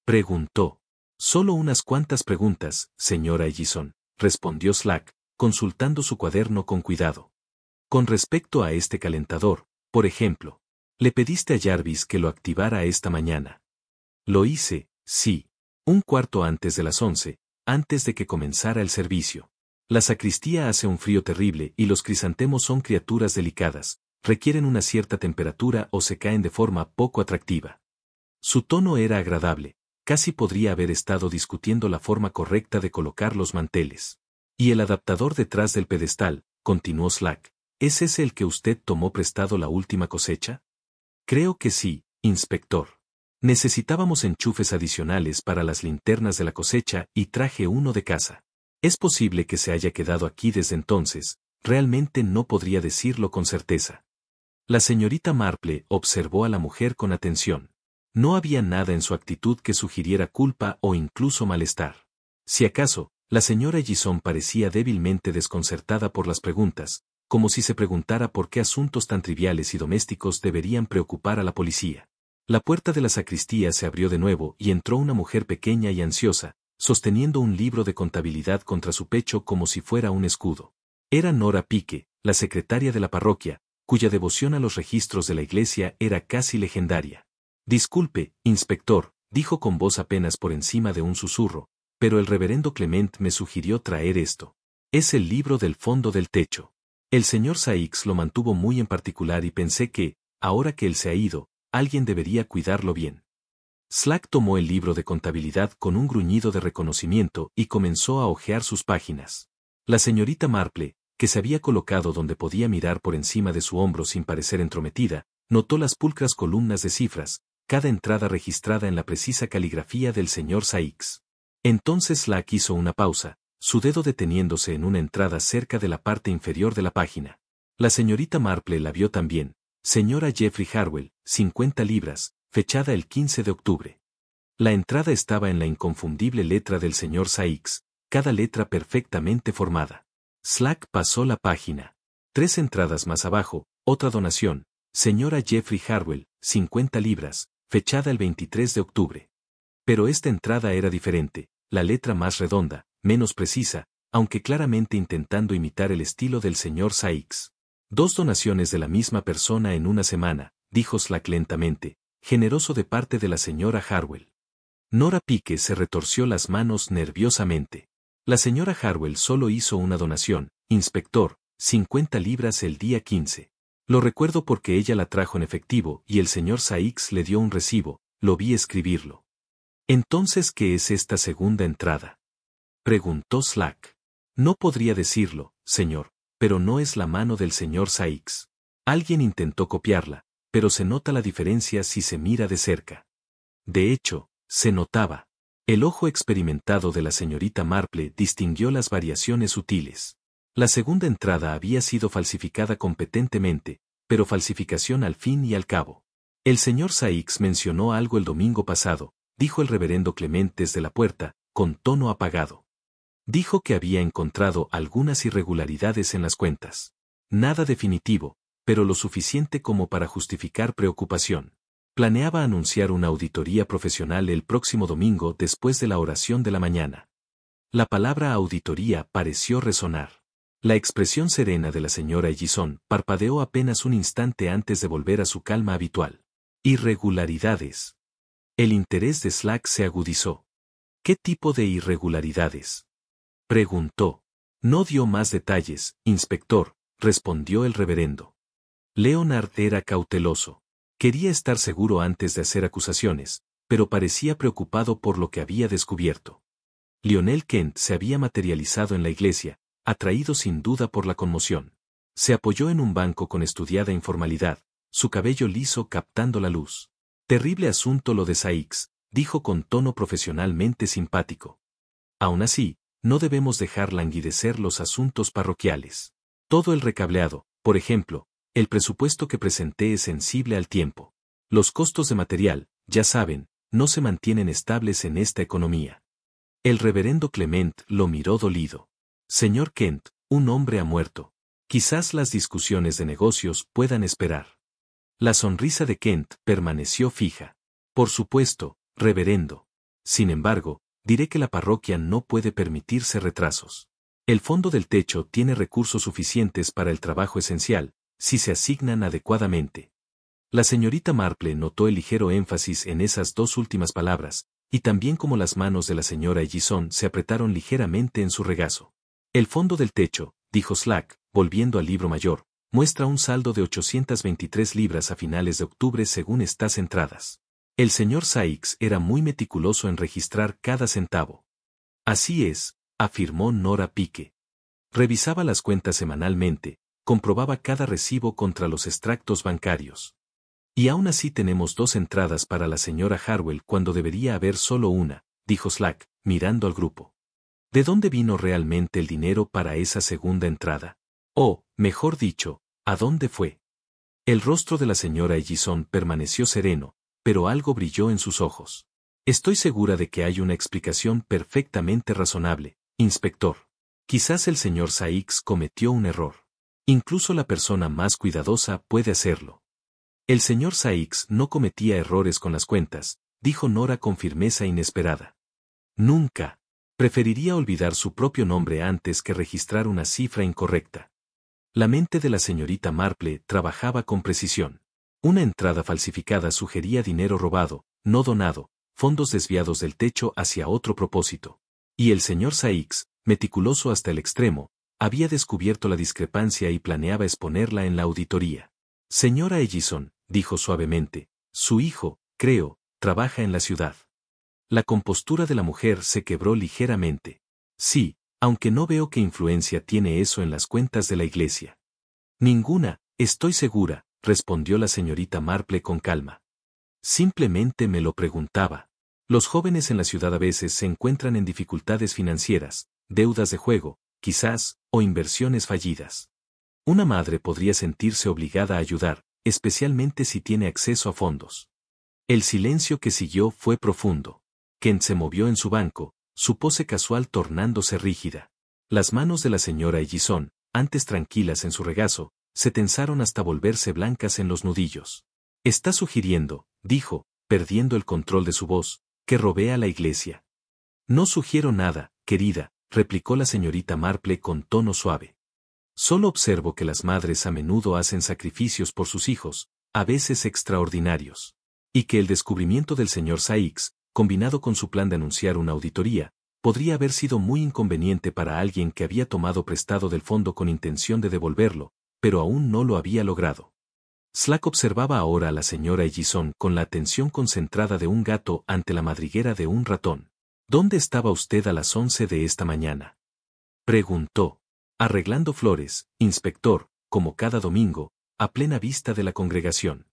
preguntó. Solo unas cuantas preguntas, señora Ellison, respondió Slack, consultando su cuaderno con cuidado. Con respecto a este calentador, por ejemplo, le pediste a Jarvis que lo activara esta mañana. Lo hice, sí, un cuarto antes de las 11, antes de que comenzara el servicio. La sacristía hace un frío terrible y los crisantemos son criaturas delicadas, requieren una cierta temperatura o se caen de forma poco atractiva. Su tono era agradable. Casi podría haber estado discutiendo la forma correcta de colocar los manteles. Y el adaptador detrás del pedestal, continuó Slack, ¿es ese el que usted tomó prestado la última cosecha? Creo que sí, inspector. Necesitábamos enchufes adicionales para las linternas de la cosecha y traje uno de casa. Es posible que se haya quedado aquí desde entonces, realmente no podría decirlo con certeza. La señorita Marple observó a la mujer con atención. No había nada en su actitud que sugiriera culpa o incluso malestar. Si acaso, la señora Ellison parecía débilmente desconcertada por las preguntas, como si se preguntara por qué asuntos tan triviales y domésticos deberían preocupar a la policía. La puerta de la sacristía se abrió de nuevo y entró una mujer pequeña y ansiosa, sosteniendo un libro de contabilidad contra su pecho como si fuera un escudo. Era Nora Pique, la secretaria de la parroquia, cuya devoción a los registros de la iglesia era casi legendaria. Disculpe, inspector, dijo con voz apenas por encima de un susurro, pero el reverendo Clement me sugirió traer esto. Es el libro del fondo del techo. El señor Sykes lo mantuvo muy en particular y pensé que, ahora que él se ha ido, alguien debería cuidarlo bien. Slack tomó el libro de contabilidad con un gruñido de reconocimiento y comenzó a hojear sus páginas. La señorita Marple, que se había colocado donde podía mirar por encima de su hombro sin parecer entrometida, notó las pulcras columnas de cifras, cada entrada registrada en la precisa caligrafía del señor Sykes. Entonces Slack hizo una pausa, su dedo deteniéndose en una entrada cerca de la parte inferior de la página. La señorita Marple la vio también. Señora Jeffrey Harwell, 50 libras, fechada el 15 de octubre. La entrada estaba en la inconfundible letra del señor Sykes, cada letra perfectamente formada. Slack pasó la página. 3 entradas más abajo, otra donación. Señora Jeffrey Harwell, 50 libras, fechada el 23 de octubre. Pero esta entrada era diferente, la letra más redonda, menos precisa, aunque claramente intentando imitar el estilo del señor Sykes. 2 donaciones de la misma persona en una semana, dijo Slack lentamente, generoso de parte de la señora Harwell. Nora Pique se retorció las manos nerviosamente. La señora Harwell solo hizo una donación, inspector, 50 libras el día 15. Lo recuerdo porque ella la trajo en efectivo y el señor Sykes le dio un recibo, lo vi escribirlo. Entonces, ¿qué es esta segunda entrada?, preguntó Slack. No podría decirlo, señor, pero no es la mano del señor Sykes. Alguien intentó copiarla, pero se nota la diferencia si se mira de cerca. De hecho, se notaba. El ojo experimentado de la señorita Marple distinguió las variaciones sutiles. La segunda entrada había sido falsificada competentemente, pero falsificación al fin y al cabo. El señor Sykes mencionó algo el domingo pasado, dijo el reverendo Clement desde la puerta, con tono apagado. Dijo que había encontrado algunas irregularidades en las cuentas. Nada definitivo, pero lo suficiente como para justificar preocupación. Planeaba anunciar una auditoría profesional el próximo domingo después de la oración de la mañana. La palabra auditoría pareció resonar. La expresión serena de la señora Ellison parpadeó apenas un instante antes de volver a su calma habitual. Irregularidades. El interés de Slack se agudizó. ¿Qué tipo de irregularidades?, preguntó. No dio más detalles, inspector, respondió el reverendo. Leonard era cauteloso. Quería estar seguro antes de hacer acusaciones, pero parecía preocupado por lo que había descubierto. Lionel Kent se había materializado en la iglesia, atraído sin duda por la conmoción. Se apoyó en un banco con estudiada informalidad, su cabello liso captando la luz. Terrible asunto lo de Sykes, dijo con tono profesionalmente simpático. Aún así, no debemos dejar languidecer los asuntos parroquiales. Todo el recableado, por ejemplo, el presupuesto que presenté es sensible al tiempo. Los costos de material, ya saben, no se mantienen estables en esta economía. El reverendo Clement lo miró dolido. Señor Kent, un hombre ha muerto. Quizás las discusiones de negocios puedan esperar. La sonrisa de Kent permaneció fija. Por supuesto, reverendo. Sin embargo, diré que la parroquia no puede permitirse retrasos. El fondo del techo tiene recursos suficientes para el trabajo esencial, si se asignan adecuadamente. La señorita Marple notó el ligero énfasis en esas 2 últimas palabras, y también como las manos de la señora Ellison se apretaron ligeramente en su regazo. El fondo del techo, dijo Slack, volviendo al libro mayor, muestra un saldo de 823 libras a finales de octubre según estas entradas. El señor Sykes era muy meticuloso en registrar cada centavo. Así es, afirmó Nora Pique. Revisaba las cuentas semanalmente, comprobaba cada recibo contra los extractos bancarios. Y aún así tenemos 2 entradas para la señora Harwell cuando debería haber solo una, dijo Slack, mirando al grupo. ¿De dónde vino realmente el dinero para esa segunda entrada? O, mejor dicho, ¿a dónde fue? El rostro de la señora Ellison permaneció sereno, pero algo brilló en sus ojos. Estoy segura de que hay una explicación perfectamente razonable, inspector. Quizás el señor Sykes cometió un error. Incluso la persona más cuidadosa puede hacerlo. El señor Sykes no cometía errores con las cuentas, dijo Nora con firmeza inesperada. Nunca. Preferiría olvidar su propio nombre antes que registrar una cifra incorrecta. La mente de la señorita Marple trabajaba con precisión. Una entrada falsificada sugería dinero robado, no donado, fondos desviados del techo hacia otro propósito. Y el señor Saix, meticuloso hasta el extremo, había descubierto la discrepancia y planeaba exponerla en la auditoría. Señora Ellison, dijo suavemente, su hijo, creo, trabaja en la ciudad. La compostura de la mujer se quebró ligeramente. Sí, aunque no veo qué influencia tiene eso en las cuentas de la iglesia. Ninguna, estoy segura, respondió la señorita Marple con calma. Simplemente me lo preguntaba. Los jóvenes en la ciudad a veces se encuentran en dificultades financieras, deudas de juego, quizás, o inversiones fallidas. Una madre podría sentirse obligada a ayudar, especialmente si tiene acceso a fondos. El silencio que siguió fue profundo. Kent se movió en su banco, su pose casual tornándose rígida. Las manos de la señora Ellison, antes tranquilas en su regazo, se tensaron hasta volverse blancas en los nudillos. Está sugiriendo, dijo, perdiendo el control de su voz, que robé a la iglesia. No sugiero nada, querida, replicó la señorita Marple con tono suave. Solo observo que las madres a menudo hacen sacrificios por sus hijos, a veces extraordinarios. Y que el descubrimiento del señor Saix, combinado con su plan de anunciar una auditoría, podría haber sido muy inconveniente para alguien que había tomado prestado del fondo con intención de devolverlo, pero aún no lo había logrado. Slack observaba ahora a la señora Ellison con la atención concentrada de un gato ante la madriguera de un ratón. ¿Dónde estaba usted a las 11 de esta mañana? Preguntó. Arreglando flores, inspector, como cada domingo, a plena vista de la congregación.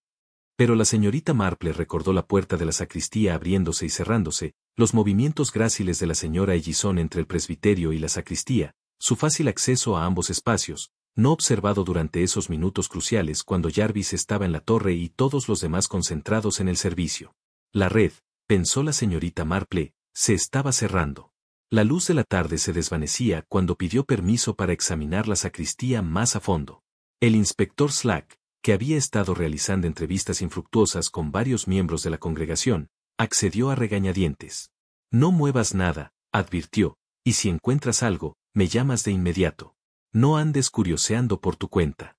Pero la señorita Marple recordó la puerta de la sacristía abriéndose y cerrándose, los movimientos gráciles de la señora Ellison entre el presbiterio y la sacristía, su fácil acceso a ambos espacios, no observado durante esos minutos cruciales cuando Jarvis estaba en la torre y todos los demás concentrados en el servicio. La red, pensó la señorita Marple, se estaba cerrando. La luz de la tarde se desvanecía cuando pidió permiso para examinar la sacristía más a fondo. El inspector Slack, que había estado realizando entrevistas infructuosas con varios miembros de la congregación, accedió a regañadientes. No muevas nada, advirtió, y si encuentras algo, me llamas de inmediato. No andes curioseando por tu cuenta.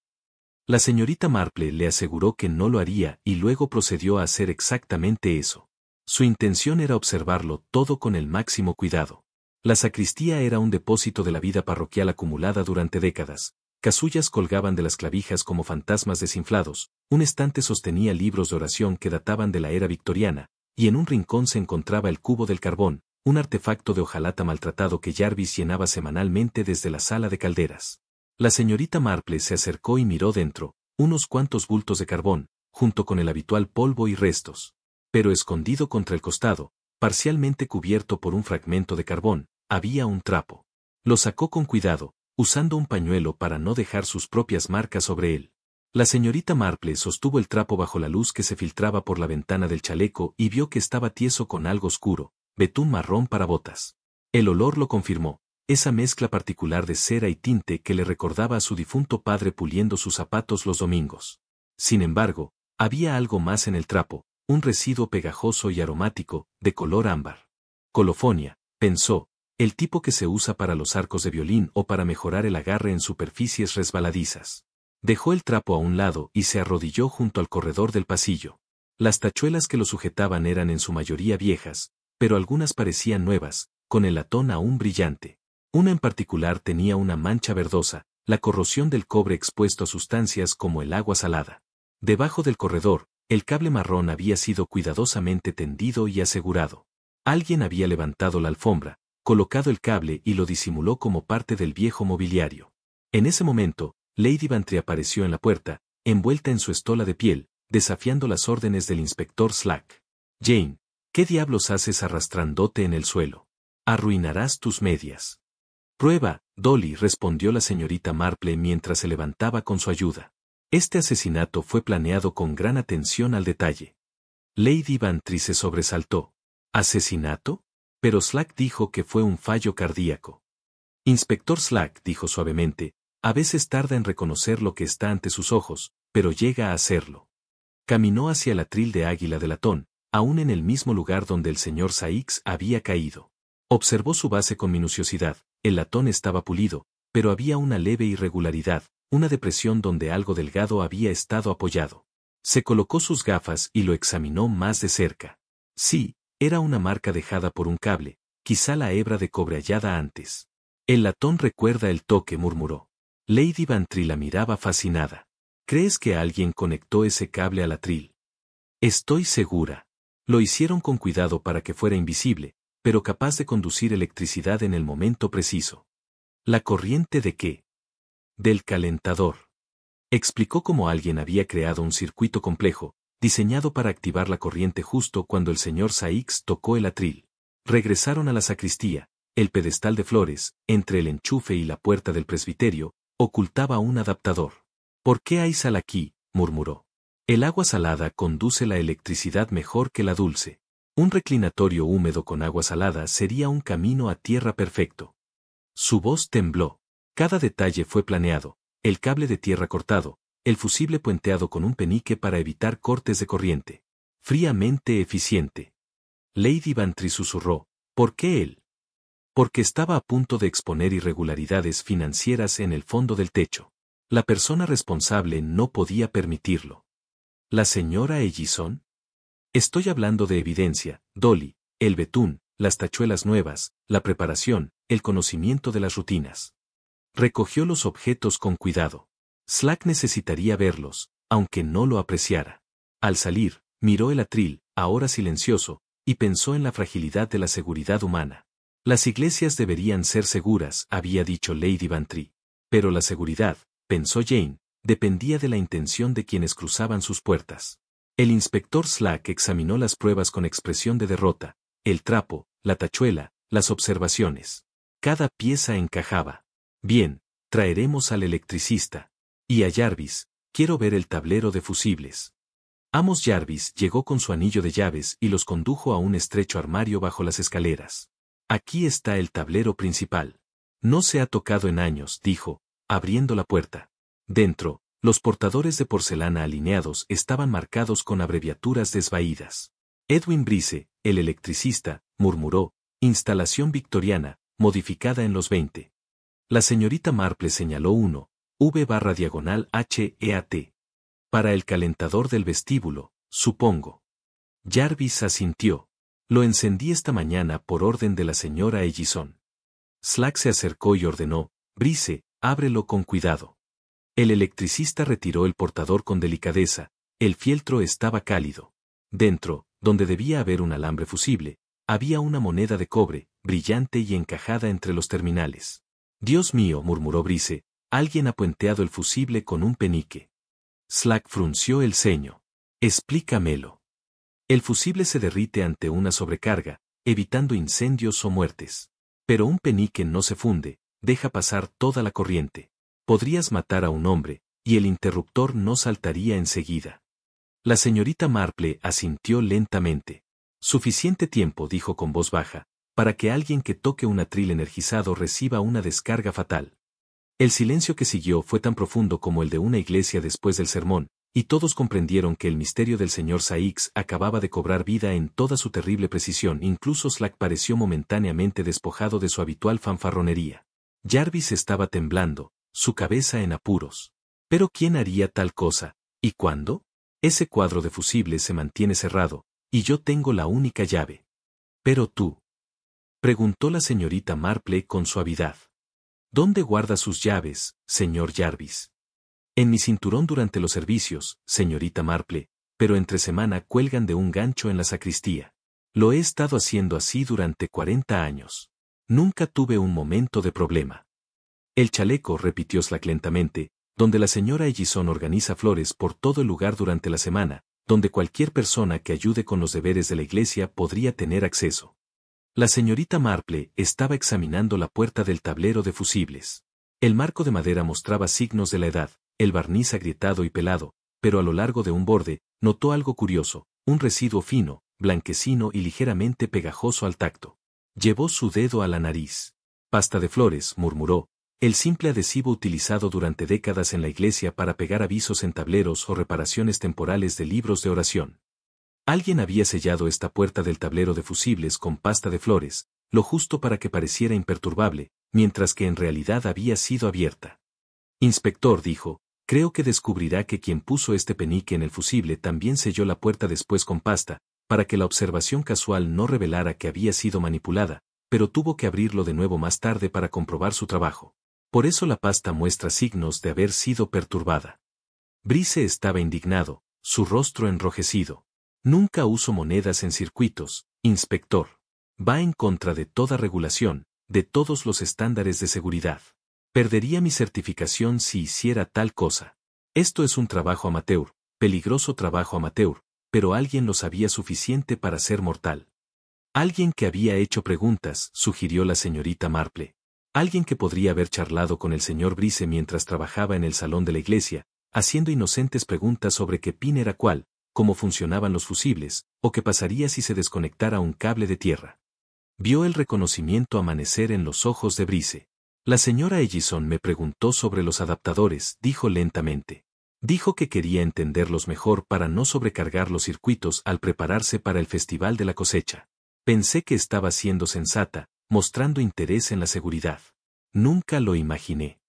La señorita Marple le aseguró que no lo haría y luego procedió a hacer exactamente eso. Su intención era observarlo todo con el máximo cuidado. La sacristía era un depósito de la vida parroquial acumulada durante décadas. Casullas colgaban de las clavijas como fantasmas desinflados, un estante sostenía libros de oración que databan de la era victoriana, y en un rincón se encontraba el cubo del carbón, un artefacto de hojalata maltratado que Jarvis llenaba semanalmente desde la sala de calderas. La señorita Marple se acercó y miró dentro, unos cuantos bultos de carbón, junto con el habitual polvo y restos. Pero escondido contra el costado, parcialmente cubierto por un fragmento de carbón, había un trapo. Lo sacó con cuidado, usando un pañuelo para no dejar sus propias marcas sobre él. La señorita Marple sostuvo el trapo bajo la luz que se filtraba por la ventana del chaleco y vio que estaba tieso con algo oscuro, betún marrón para botas. El olor lo confirmó, esa mezcla particular de cera y tinte que le recordaba a su difunto padre puliendo sus zapatos los domingos. Sin embargo, había algo más en el trapo, un residuo pegajoso y aromático, de color ámbar. Colofonia, pensó, el tipo que se usa para los arcos de violín o para mejorar el agarre en superficies resbaladizas. Dejó el trapo a un lado y se arrodilló junto al corredor del pasillo. Las tachuelas que lo sujetaban eran en su mayoría viejas, pero algunas parecían nuevas, con el latón aún brillante. Una en particular tenía una mancha verdosa, la corrosión del cobre expuesto a sustancias como el agua salada. Debajo del corredor, el cable marrón había sido cuidadosamente tendido y asegurado. Alguien había levantado la alfombra, colocado el cable y lo disimuló como parte del viejo mobiliario. En ese momento, Lady Bantry apareció en la puerta, envuelta en su estola de piel, desafiando las órdenes del inspector Slack. Jane, ¿qué diablos haces arrastrándote en el suelo? Arruinarás tus medias. Prueba, Dolly, respondió la señorita Marple mientras se levantaba con su ayuda. Este asesinato fue planeado con gran atención al detalle. Lady Bantry se sobresaltó. ¿Asesinato? Pero Slack dijo que fue un fallo cardíaco. Inspector Slack, dijo suavemente, a veces tarda en reconocer lo que está ante sus ojos, pero llega a hacerlo. Caminó hacia el atril de águila de latón, aún en el mismo lugar donde el señor Saix había caído. Observó su base con minuciosidad, el latón estaba pulido, pero había una leve irregularidad, una depresión donde algo delgado había estado apoyado. Se colocó sus gafas y lo examinó más de cerca. Sí, era una marca dejada por un cable, quizá la hebra de cobre hallada antes. El latón recuerda el toque, murmuró. Lady Bantry la miraba fascinada. ¿Crees que alguien conectó ese cable al atril? Estoy segura. Lo hicieron con cuidado para que fuera invisible, pero capaz de conducir electricidad en el momento preciso. ¿La corriente de qué? Del calentador. Explicó cómo alguien había creado un circuito complejo, diseñado para activar la corriente justo cuando el señor Saix tocó el atril. Regresaron a la sacristía. El pedestal de flores, entre el enchufe y la puerta del presbiterio, ocultaba un adaptador. ¿Por qué hay sal aquí?, murmuró. El agua salada conduce la electricidad mejor que la dulce. Un reclinatorio húmedo con agua salada sería un camino a tierra perfecto. Su voz tembló. Cada detalle fue planeado, el cable de tierra cortado, el fusible puenteado con un penique para evitar cortes de corriente. Fríamente eficiente. Lady Bantry susurró, ¿por qué él? Porque estaba a punto de exponer irregularidades financieras en el fondo del techo. La persona responsable no podía permitirlo. ¿La señora Ellison? Estoy hablando de evidencia, Dolly, el betún, las tachuelas nuevas, la preparación, el conocimiento de las rutinas. Recogió los objetos con cuidado. Slack necesitaría verlos, aunque no lo apreciara. Al salir, miró el atril, ahora silencioso, y pensó en la fragilidad de la seguridad humana. Las iglesias deberían ser seguras, había dicho Lady Bantry. Pero la seguridad, pensó Jane, dependía de la intención de quienes cruzaban sus puertas. El inspector Slack examinó las pruebas con expresión de derrota, el trapo, la tachuela, las observaciones. Cada pieza encajaba. Bien, traeremos al electricista. Y a Jarvis, quiero ver el tablero de fusibles. Amos Jarvis llegó con su anillo de llaves y los condujo a un estrecho armario bajo las escaleras. Aquí está el tablero principal. No se ha tocado en años, dijo, abriendo la puerta. Dentro, los portadores de porcelana alineados estaban marcados con abreviaturas desvaídas. Edwin Brice, el electricista, murmuró, instalación victoriana, modificada en los 20. La señorita Marple señaló uno, V/HEAT. Para el calentador del vestíbulo, supongo. Jarvis asintió. Lo encendí esta mañana por orden de la señora Ellison. Slack se acercó y ordenó, Brice, ábrelo con cuidado. El electricista retiró el portador con delicadeza, el fieltro estaba cálido. Dentro, donde debía haber un alambre fusible, había una moneda de cobre, brillante y encajada entre los terminales. Dios mío, murmuró Brice, alguien ha puenteado el fusible con un penique. Slack frunció el ceño. Explícamelo. El fusible se derrite ante una sobrecarga, evitando incendios o muertes. Pero un penique no se funde, deja pasar toda la corriente. Podrías matar a un hombre, y el interruptor no saltaría enseguida. La señorita Marple asintió lentamente. Suficiente tiempo, dijo con voz baja, para que alguien que toque un atril energizado reciba una descarga fatal. El silencio que siguió fue tan profundo como el de una iglesia después del sermón, y todos comprendieron que el misterio del señor Saix acababa de cobrar vida en toda su terrible precisión. Incluso Slack pareció momentáneamente despojado de su habitual fanfarronería. Jarvis estaba temblando, su cabeza en apuros. ¿Pero quién haría tal cosa? ¿Y cuándo? Ese cuadro de fusibles se mantiene cerrado, y yo tengo la única llave. ¿Pero tú? Preguntó la señorita Marple con suavidad. ¿Dónde guarda sus llaves, señor Jarvis? En mi cinturón durante los servicios, señorita Marple, pero entre semana cuelgan de un gancho en la sacristía. Lo he estado haciendo así durante 40 años. Nunca tuve un momento de problema. El chaleco, repitió Slack lentamente, donde la señora Ellison organiza flores por todo el lugar durante la semana, donde cualquier persona que ayude con los deberes de la iglesia podría tener acceso. La señorita Marple estaba examinando la puerta del tablero de fusibles. El marco de madera mostraba signos de la edad, el barniz agrietado y pelado, pero a lo largo de un borde, notó algo curioso, un residuo fino, blanquecino y ligeramente pegajoso al tacto. Llevó su dedo a la nariz. Pasta de flores, murmuró, el simple adhesivo utilizado durante décadas en la iglesia para pegar avisos en tableros o reparaciones temporales de libros de oración. Alguien había sellado esta puerta del tablero de fusibles con pasta de flores, lo justo para que pareciera imperturbable, mientras que en realidad había sido abierta. Inspector, dijo, creo que descubrirá que quien puso este penique en el fusible también selló la puerta después con pasta, para que la observación casual no revelara que había sido manipulada, pero tuvo que abrirlo de nuevo más tarde para comprobar su trabajo. Por eso la pasta muestra signos de haber sido perturbada. Brice estaba indignado, su rostro enrojecido. Nunca uso monedas en circuitos, inspector. Va en contra de toda regulación, de todos los estándares de seguridad. Perdería mi certificación si hiciera tal cosa. Esto es un trabajo amateur, peligroso trabajo amateur, pero alguien lo sabía suficiente para ser mortal. Alguien que había hecho preguntas, sugirió la señorita Marple. Alguien que podría haber charlado con el señor Brice mientras trabajaba en el salón de la iglesia, haciendo inocentes preguntas sobre qué pin era cuál, cómo funcionaban los fusibles, o qué pasaría si se desconectara un cable de tierra. Vio el reconocimiento amanecer en los ojos de Brice. La señora Ellison me preguntó sobre los adaptadores, dijo lentamente. Dijo que quería entenderlos mejor para no sobrecargar los circuitos al prepararse para el festival de la cosecha. Pensé que estaba siendo sensata, mostrando interés en la seguridad. Nunca lo imaginé.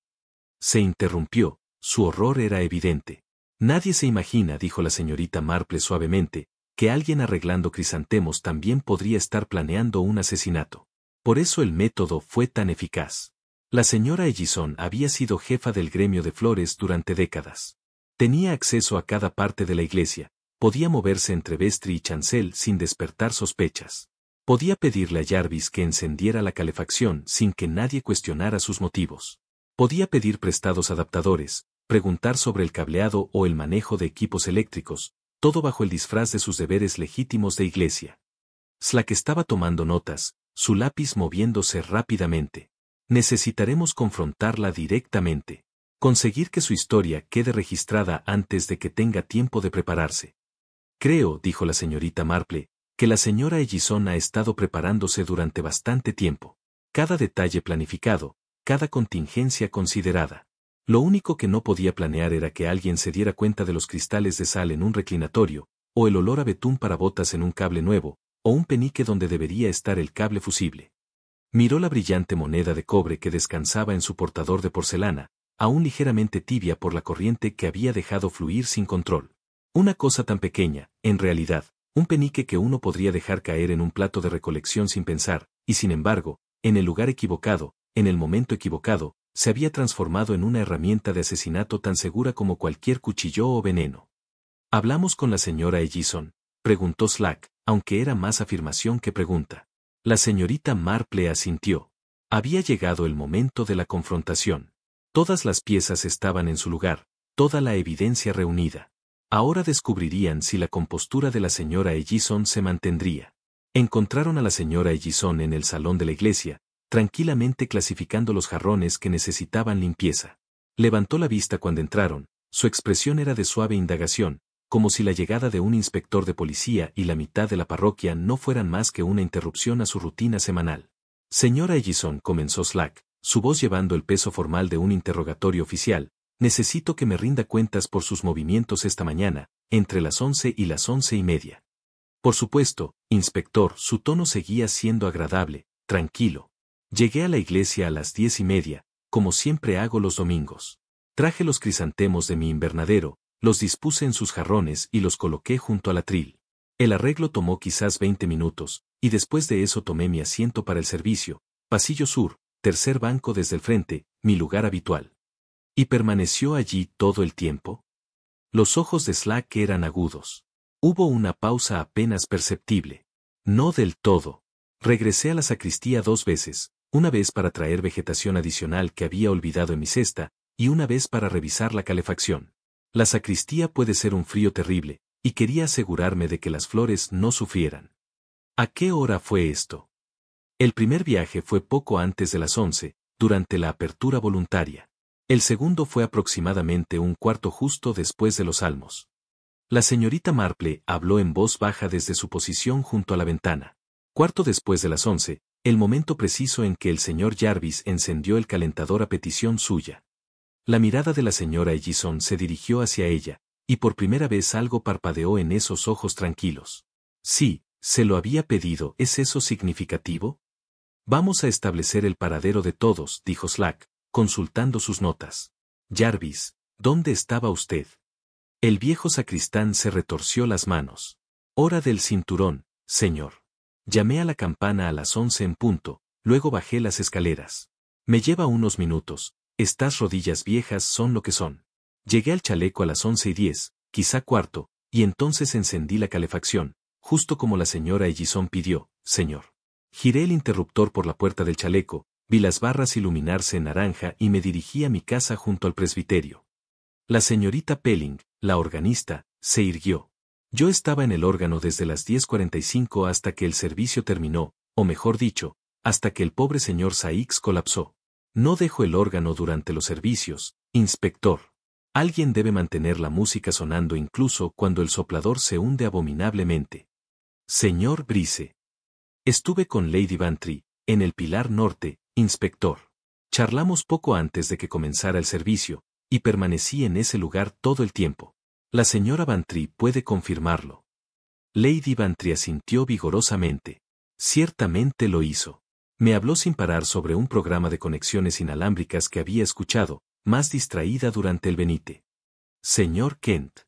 Se interrumpió, su horror era evidente. Nadie se imagina, dijo la señorita Marple suavemente, que alguien arreglando crisantemos también podría estar planeando un asesinato. Por eso el método fue tan eficaz. La señora Ellison había sido jefa del gremio de flores durante décadas. Tenía acceso a cada parte de la iglesia, podía moverse entre Vestry y Chancel sin despertar sospechas. Podía pedirle a Jarvis que encendiera la calefacción sin que nadie cuestionara sus motivos. Podía pedir prestados adaptadores, preguntar sobre el cableado o el manejo de equipos eléctricos, todo bajo el disfraz de sus deberes legítimos de iglesia. Slack estaba tomando notas, su lápiz moviéndose rápidamente. Necesitaremos confrontarla directamente. Conseguir que su historia quede registrada antes de que tenga tiempo de prepararse. Creo, dijo la señorita Marple, que la señora Ellison ha estado preparándose durante bastante tiempo. Cada detalle planificado, cada contingencia considerada. Lo único que no podía planear era que alguien se diera cuenta de los cristales de sal en un reclinatorio, o el olor a betún para botas en un cable nuevo, o un penique donde debería estar el cable fusible. Miró la brillante moneda de cobre que descansaba en su portador de porcelana, aún ligeramente tibia por la corriente que había dejado fluir sin control. Una cosa tan pequeña, en realidad, un penique que uno podría dejar caer en un plato de recolección sin pensar, y sin embargo, en el lugar equivocado, en el momento equivocado, se había transformado en una herramienta de asesinato tan segura como cualquier cuchillo o veneno. ¿Hablamos con la señora Ellison?, preguntó Slack, aunque era más afirmación que pregunta. La señorita Marple asintió. Había llegado el momento de la confrontación. Todas las piezas estaban en su lugar, toda la evidencia reunida. Ahora descubrirían si la compostura de la señora Ellison se mantendría. Encontraron a la señora Ellison en el salón de la iglesia, tranquilamente clasificando los jarrones que necesitaban limpieza. Levantó la vista cuando entraron, su expresión era de suave indagación, como si la llegada de un inspector de policía y la mitad de la parroquia no fueran más que una interrupción a su rutina semanal. Señora Ellison, comenzó Slack, su voz llevando el peso formal de un interrogatorio oficial, necesito que me rinda cuentas por sus movimientos esta mañana, entre las 11 y las 11:30. Por supuesto, inspector, su tono seguía siendo agradable, tranquilo. Llegué a la iglesia a las 10:30, como siempre hago los domingos. Traje los crisantemos de mi invernadero, los dispuse en sus jarrones y los coloqué junto al atril. El arreglo tomó quizás 20 minutos, y después de eso tomé mi asiento para el servicio, pasillo sur, tercer banco desde el frente, mi lugar habitual. ¿Y permaneció allí todo el tiempo? Los ojos de Slack eran agudos. Hubo una pausa apenas perceptible. No del todo. Regresé a la sacristía 2 veces, una vez para traer vegetación adicional que había olvidado en mi cesta, y una vez para revisar la calefacción. La sacristía puede ser un frío terrible, y quería asegurarme de que las flores no sufrieran. ¿A qué hora fue esto? El primer viaje fue poco antes de las 11, durante la apertura voluntaria. El segundo fue aproximadamente un cuarto justo después de los salmos. La señorita Marple habló en voz baja desde su posición junto a la ventana. Cuarto después de las 11, el momento preciso en que el señor Jarvis encendió el calentador a petición suya. La mirada de la señora Ellison se dirigió hacia ella, y por primera vez algo parpadeó en esos ojos tranquilos. Sí, se lo había pedido, ¿es eso significativo? Vamos a establecer el paradero de todos, dijo Slack, consultando sus notas. Jarvis, ¿dónde estaba usted? El viejo sacristán se retorció las manos. Hora del cinturón, señor. Llamé a la campana a las 11 en punto, luego bajé las escaleras. Me lleva unos minutos, estas rodillas viejas son lo que son. Llegué al chaleco a las 11:10, quizá cuarto, y entonces encendí la calefacción, justo como la señora Ellison pidió, señor. Giré el interruptor por la puerta del chaleco, vi las barras iluminarse en naranja y me dirigí a mi casa junto al presbiterio. La señorita Pelling, la organista, se irguió. Yo estaba en el órgano desde las 10:45 hasta que el servicio terminó, o mejor dicho, hasta que el pobre señor Saix colapsó. No dejo el órgano durante los servicios, inspector. Alguien debe mantener la música sonando incluso cuando el soplador se hunde abominablemente. Señor Brice. Estuve con Lady Bantry, en el Pilar Norte, inspector. Charlamos poco antes de que comenzara el servicio, y permanecí en ese lugar todo el tiempo. La señora Bantry puede confirmarlo. Lady Bantry asintió vigorosamente. Ciertamente lo hizo. Me habló sin parar sobre un programa de conexiones inalámbricas que había escuchado, más distraída durante el Benite. Señor Kent.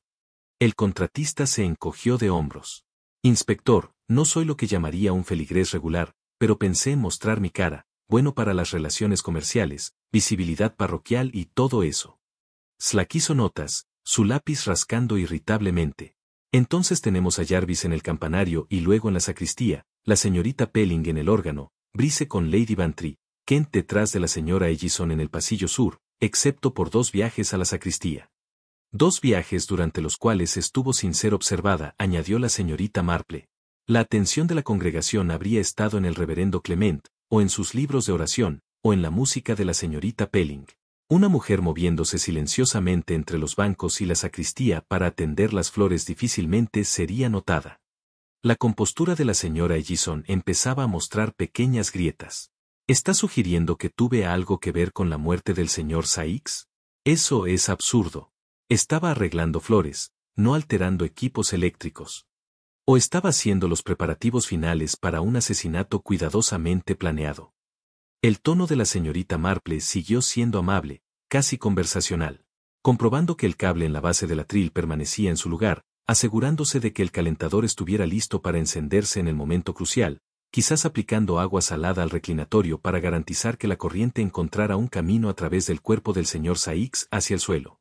El contratista se encogió de hombros. Inspector, no soy lo que llamaría un feligrés regular, pero pensé en mostrar mi cara, bueno para las relaciones comerciales, visibilidad parroquial y todo eso. Slack hizo notas, su lápiz rascando irritablemente. Entonces tenemos a Jarvis en el campanario y luego en la sacristía, la señorita Pelling en el órgano, Brice con Lady Bantry, Kent detrás de la señora Ellison en el pasillo sur, excepto por 2 viajes a la sacristía. 2 viajes durante los cuales estuvo sin ser observada, añadió la señorita Marple. La atención de la congregación habría estado en el reverendo Clement, o en sus libros de oración, o en la música de la señorita Pelling. Una mujer moviéndose silenciosamente entre los bancos y la sacristía para atender las flores difícilmente sería notada. La compostura de la señora Ellison empezaba a mostrar pequeñas grietas. ¿Está sugiriendo que tuve algo que ver con la muerte del señor Saix? Eso es absurdo. Estaba arreglando flores, no alterando equipos eléctricos. ¿O estaba haciendo los preparativos finales para un asesinato cuidadosamente planeado? El tono de la señorita Marple siguió siendo amable, casi conversacional, comprobando que el cable en la base del atril permanecía en su lugar, asegurándose de que el calentador estuviera listo para encenderse en el momento crucial, quizás aplicando agua salada al reclinatorio para garantizar que la corriente encontrara un camino a través del cuerpo del señor Saix hacia el suelo.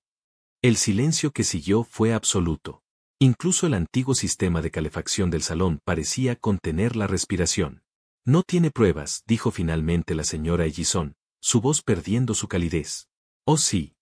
El silencio que siguió fue absoluto. Incluso el antiguo sistema de calefacción del salón parecía contener la respiración. No tiene pruebas, dijo finalmente la señora Ellison, su voz perdiendo su calidez. Oh sí.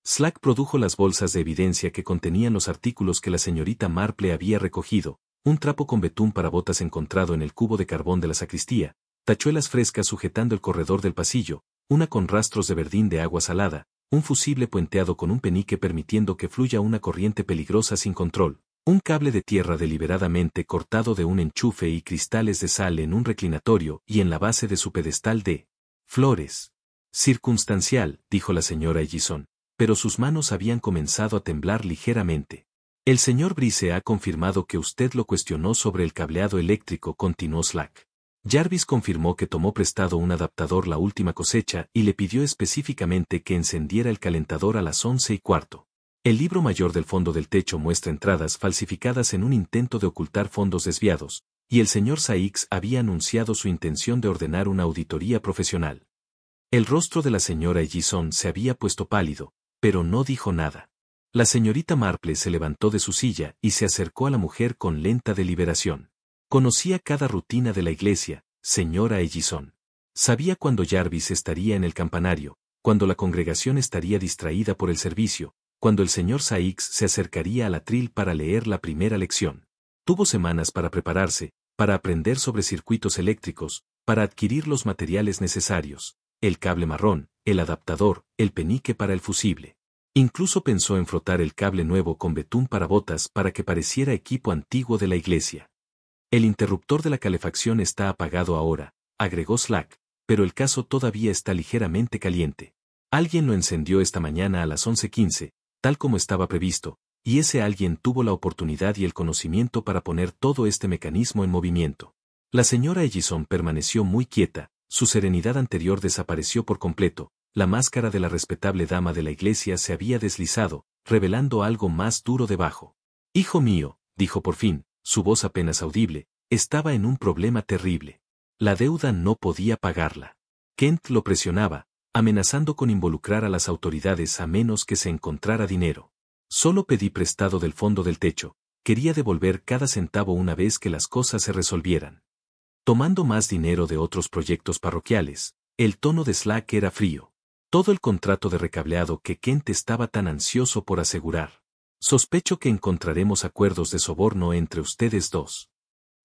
Slack produjo las bolsas de evidencia que contenían los artículos que la señorita Marple había recogido, un trapo con betún para botas encontrado en el cubo de carbón de la sacristía, tachuelas frescas sujetando el corredor del pasillo, una con rastros de verdín de agua salada, un fusible puenteado con un penique permitiendo que fluya una corriente peligrosa sin control, un cable de tierra deliberadamente cortado de un enchufe y cristales de sal en un reclinatorio y en la base de su pedestal de flores. Circunstancial, dijo la señora Ellison, pero sus manos habían comenzado a temblar ligeramente. El señor Brice ha confirmado que usted lo cuestionó sobre el cableado eléctrico, continuó Slack. Jarvis confirmó que tomó prestado un adaptador la última cosecha y le pidió específicamente que encendiera el calentador a las 11:15. El libro mayor del fondo del techo muestra entradas falsificadas en un intento de ocultar fondos desviados, y el señor Saix había anunciado su intención de ordenar una auditoría profesional. El rostro de la señora Ellison se había puesto pálido, pero no dijo nada. La señorita Marple se levantó de su silla y se acercó a la mujer con lenta deliberación. Conocía cada rutina de la iglesia, señora Ellison. Sabía cuándo Jarvis estaría en el campanario, cuando la congregación estaría distraída por el servicio, cuando el señor Saix se acercaría al atril para leer la primera lección. Tuvo semanas para prepararse, para aprender sobre circuitos eléctricos, para adquirir los materiales necesarios, el cable marrón, el adaptador, el penique para el fusible. Incluso pensó en frotar el cable nuevo con betún para botas para que pareciera equipo antiguo de la iglesia. El interruptor de la calefacción está apagado ahora, agregó Slack, pero el caso todavía está ligeramente caliente. Alguien lo encendió esta mañana a las 11:15, tal como estaba previsto, y ese alguien tuvo la oportunidad y el conocimiento para poner todo este mecanismo en movimiento. La señora Ellison permaneció muy quieta, su serenidad anterior desapareció por completo, la máscara de la respetable dama de la iglesia se había deslizado, revelando algo más duro debajo. Hijo mío, dijo por fin, su voz apenas audible, estaba en un problema terrible. La deuda no podía pagarla. Kent lo presionaba, amenazando con involucrar a las autoridades a menos que se encontrara dinero. Solo pedí prestado del fondo del techo, quería devolver cada centavo una vez que las cosas se resolvieran. Tomando más dinero de otros proyectos parroquiales, el tono de Slack era frío. Todo el contrato de recableado que Kent estaba tan ansioso por asegurar. Sospecho que encontraremos acuerdos de soborno entre ustedes dos.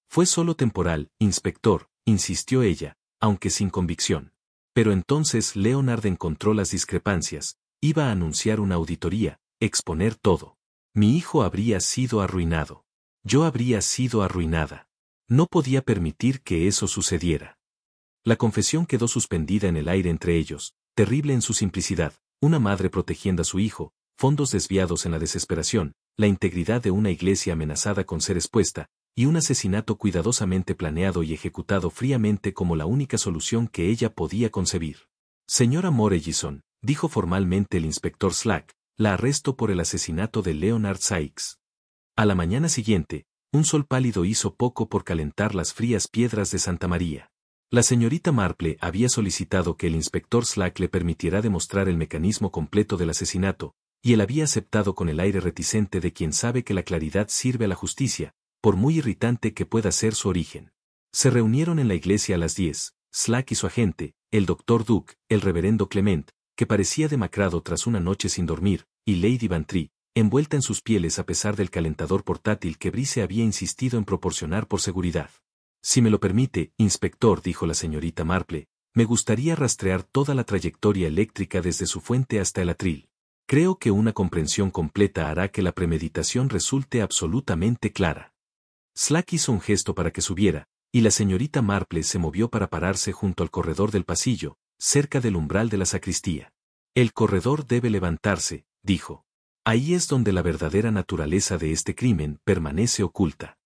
Fue solo temporal, inspector, insistió ella, aunque sin convicción. Pero entonces Leonard encontró las discrepancias, iba a anunciar una auditoría, exponer todo. Mi hijo habría sido arruinado. Yo habría sido arruinada. No podía permitir que eso sucediera. La confesión quedó suspendida en el aire entre ellos, terrible en su simplicidad, una madre protegiendo a su hijo, fondos desviados en la desesperación, la integridad de una iglesia amenazada con ser expuesta, y un asesinato cuidadosamente planeado y ejecutado fríamente como la única solución que ella podía concebir. Señora Morellison, dijo formalmente el inspector Slack, la arresto por el asesinato de Leonard Sykes. A la mañana siguiente, un sol pálido hizo poco por calentar las frías piedras de Santa María. La señorita Marple había solicitado que el inspector Slack le permitiera demostrar el mecanismo completo del asesinato, y él había aceptado con el aire reticente de quien sabe que la claridad sirve a la justicia, por muy irritante que pueda ser su origen. Se reunieron en la iglesia a las 10, Slack y su agente, el doctor Duke, el reverendo Clement, que parecía demacrado tras una noche sin dormir, y Lady Bantry, envuelta en sus pieles a pesar del calentador portátil que Brice había insistido en proporcionar por seguridad. Si me lo permite, inspector, dijo la señorita Marple, me gustaría rastrear toda la trayectoria eléctrica desde su fuente hasta el atril. Creo que una comprensión completa hará que la premeditación resulte absolutamente clara. Slack hizo un gesto para que subiera, y la señorita Marple se movió para pararse junto al corredor del pasillo, cerca del umbral de la sacristía. El corredor debe levantarse, dijo. Ahí es donde la verdadera naturaleza de este crimen permanece oculta.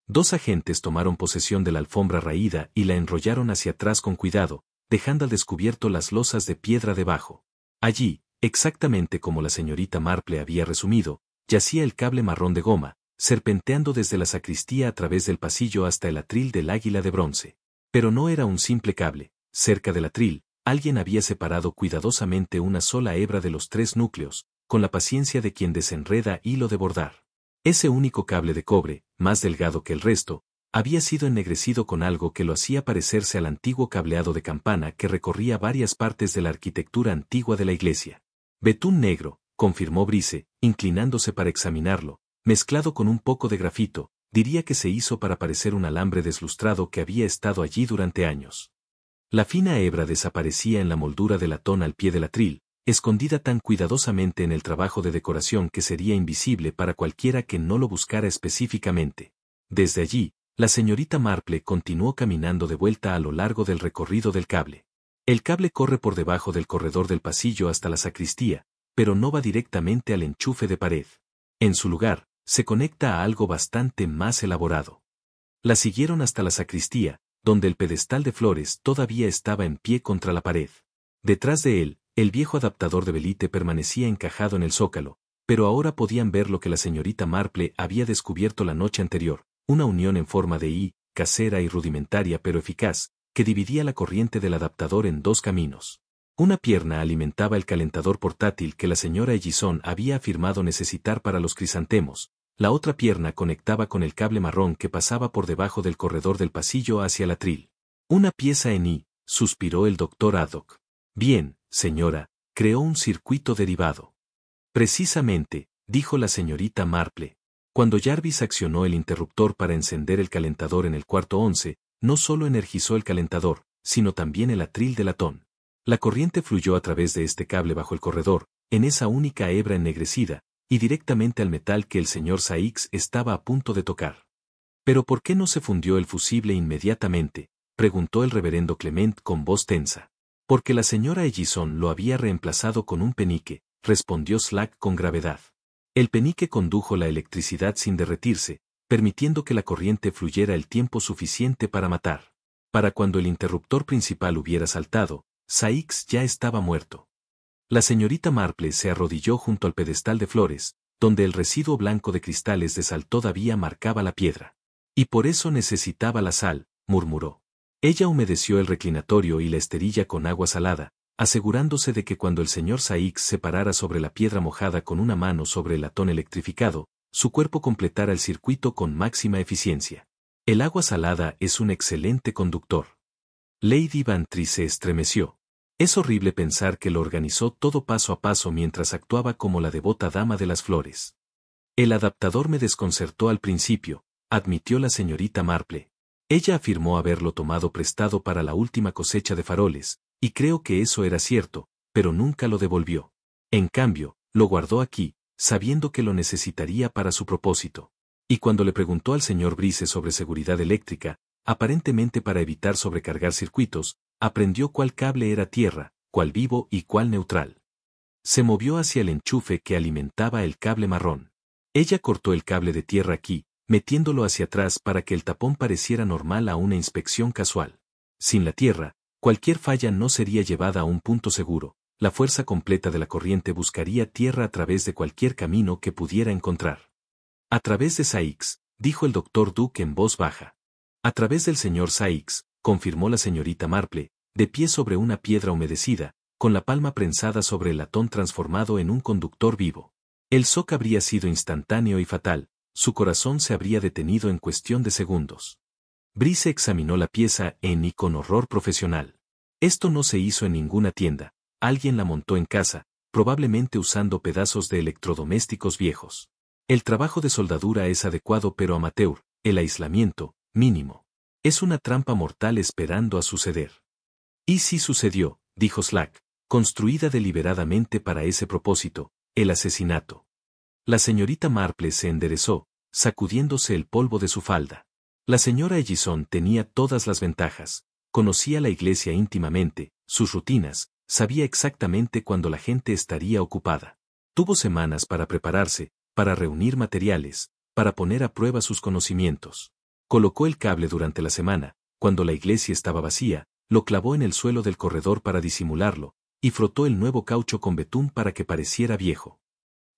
Dos agentes tomaron posesión de la alfombra raída y la enrollaron hacia atrás con cuidado, dejando al descubierto las losas de piedra debajo. Allí, exactamente como la señorita Marple había resumido, yacía el cable marrón de goma, serpenteando desde la sacristía a través del pasillo hasta el atril del águila de bronce. Pero no era un simple cable. Cerca del atril, alguien había separado cuidadosamente una sola hebra de los tres núcleos, con la paciencia de quien desenreda hilo de bordar. Ese único cable de cobre, más delgado que el resto, había sido ennegrecido con algo que lo hacía parecerse al antiguo cableado de campana que recorría varias partes de la arquitectura antigua de la iglesia. Betún negro, confirmó Brice, inclinándose para examinarlo, mezclado con un poco de grafito, diría que se hizo para parecer un alambre deslustrado que había estado allí durante años. La fina hebra desaparecía en la moldura de latón al pie del atril, escondida tan cuidadosamente en el trabajo de decoración que sería invisible para cualquiera que no lo buscara específicamente. Desde allí, la señorita Marple continuó caminando de vuelta a lo largo del recorrido del cable. El cable corre por debajo del corredor del pasillo hasta la sacristía, pero no va directamente al enchufe de pared. En su lugar, se conecta a algo bastante más elaborado. La siguieron hasta la sacristía, donde el pedestal de flores todavía estaba en pie contra la pared. Detrás de él, el viejo adaptador de velite permanecía encajado en el zócalo, pero ahora podían ver lo que la señorita Marple había descubierto la noche anterior, una unión en forma de I, casera y rudimentaria pero eficaz, que dividía la corriente del adaptador en dos caminos. Una pierna alimentaba el calentador portátil que la señora Ellison había afirmado necesitar para los crisantemos, la otra pierna conectaba con el cable marrón que pasaba por debajo del corredor del pasillo hacia el atril. Una pieza en I, suspiró el doctor Haddock. Bien, señora, creó un circuito derivado. Precisamente, dijo la señorita Marple. Cuando Jarvis accionó el interruptor para encender el calentador en el cuarto 11, no solo energizó el calentador, sino también el atril de latón. La corriente fluyó a través de este cable bajo el corredor, en esa única hebra ennegrecida, y directamente al metal que el señor Sykes estaba a punto de tocar. ¿Pero por qué no se fundió el fusible inmediatamente?, preguntó el reverendo Clement con voz tensa. Porque la señora Ellison lo había reemplazado con un penique, respondió Slack con gravedad. El penique condujo la electricidad sin derretirse, permitiendo que la corriente fluyera el tiempo suficiente para matar. Para cuando el interruptor principal hubiera saltado, Sykes ya estaba muerto. La señorita Marple se arrodilló junto al pedestal de flores, donde el residuo blanco de cristales de sal todavía marcaba la piedra. Y por eso necesitaba la sal, murmuró. Ella humedeció el reclinatorio y la esterilla con agua salada, asegurándose de que cuando el señor Saix se parara sobre la piedra mojada con una mano sobre el latón electrificado, su cuerpo completara el circuito con máxima eficiencia. El agua salada es un excelente conductor. Lady Bantry se estremeció. Es horrible pensar que lo organizó todo paso a paso mientras actuaba como la devota dama de las flores. El adaptador me desconcertó al principio, admitió la señorita Marple. Ella afirmó haberlo tomado prestado para la última cosecha de faroles, y creo que eso era cierto, pero nunca lo devolvió. En cambio, lo guardó aquí, sabiendo que lo necesitaría para su propósito. Y cuando le preguntó al señor Brice sobre seguridad eléctrica, aparentemente para evitar sobrecargar circuitos, aprendió cuál cable era tierra, cuál vivo y cuál neutral. Se movió hacia el enchufe que alimentaba el cable marrón. Ella cortó el cable de tierra aquí, metiéndolo hacia atrás para que el tapón pareciera normal a una inspección casual. Sin la tierra, cualquier falla no sería llevada a un punto seguro, la fuerza completa de la corriente buscaría tierra a través de cualquier camino que pudiera encontrar. A través de Saix, dijo el doctor Duke en voz baja. A través del señor Saix, confirmó la señorita Marple, de pie sobre una piedra humedecida, con la palma prensada sobre el latón transformado en un conductor vivo. El shock habría sido instantáneo y fatal, su corazón se habría detenido en cuestión de segundos. Brice examinó la pieza y con horror profesional. Esto no se hizo en ninguna tienda, alguien la montó en casa, probablemente usando pedazos de electrodomésticos viejos. El trabajo de soldadura es adecuado pero amateur, el aislamiento, mínimo. Es una trampa mortal esperando a suceder. Y sí sucedió, dijo Slack, construida deliberadamente para ese propósito, el asesinato. La señorita Marple se enderezó, sacudiéndose el polvo de su falda. La señora Ellison tenía todas las ventajas, conocía la iglesia íntimamente, sus rutinas, sabía exactamente cuándo la gente estaría ocupada. Tuvo semanas para prepararse, para reunir materiales, para poner a prueba sus conocimientos. Colocó el cable durante la semana, cuando la iglesia estaba vacía, lo clavó en el suelo del corredor para disimularlo, y frotó el nuevo caucho con betún para que pareciera viejo.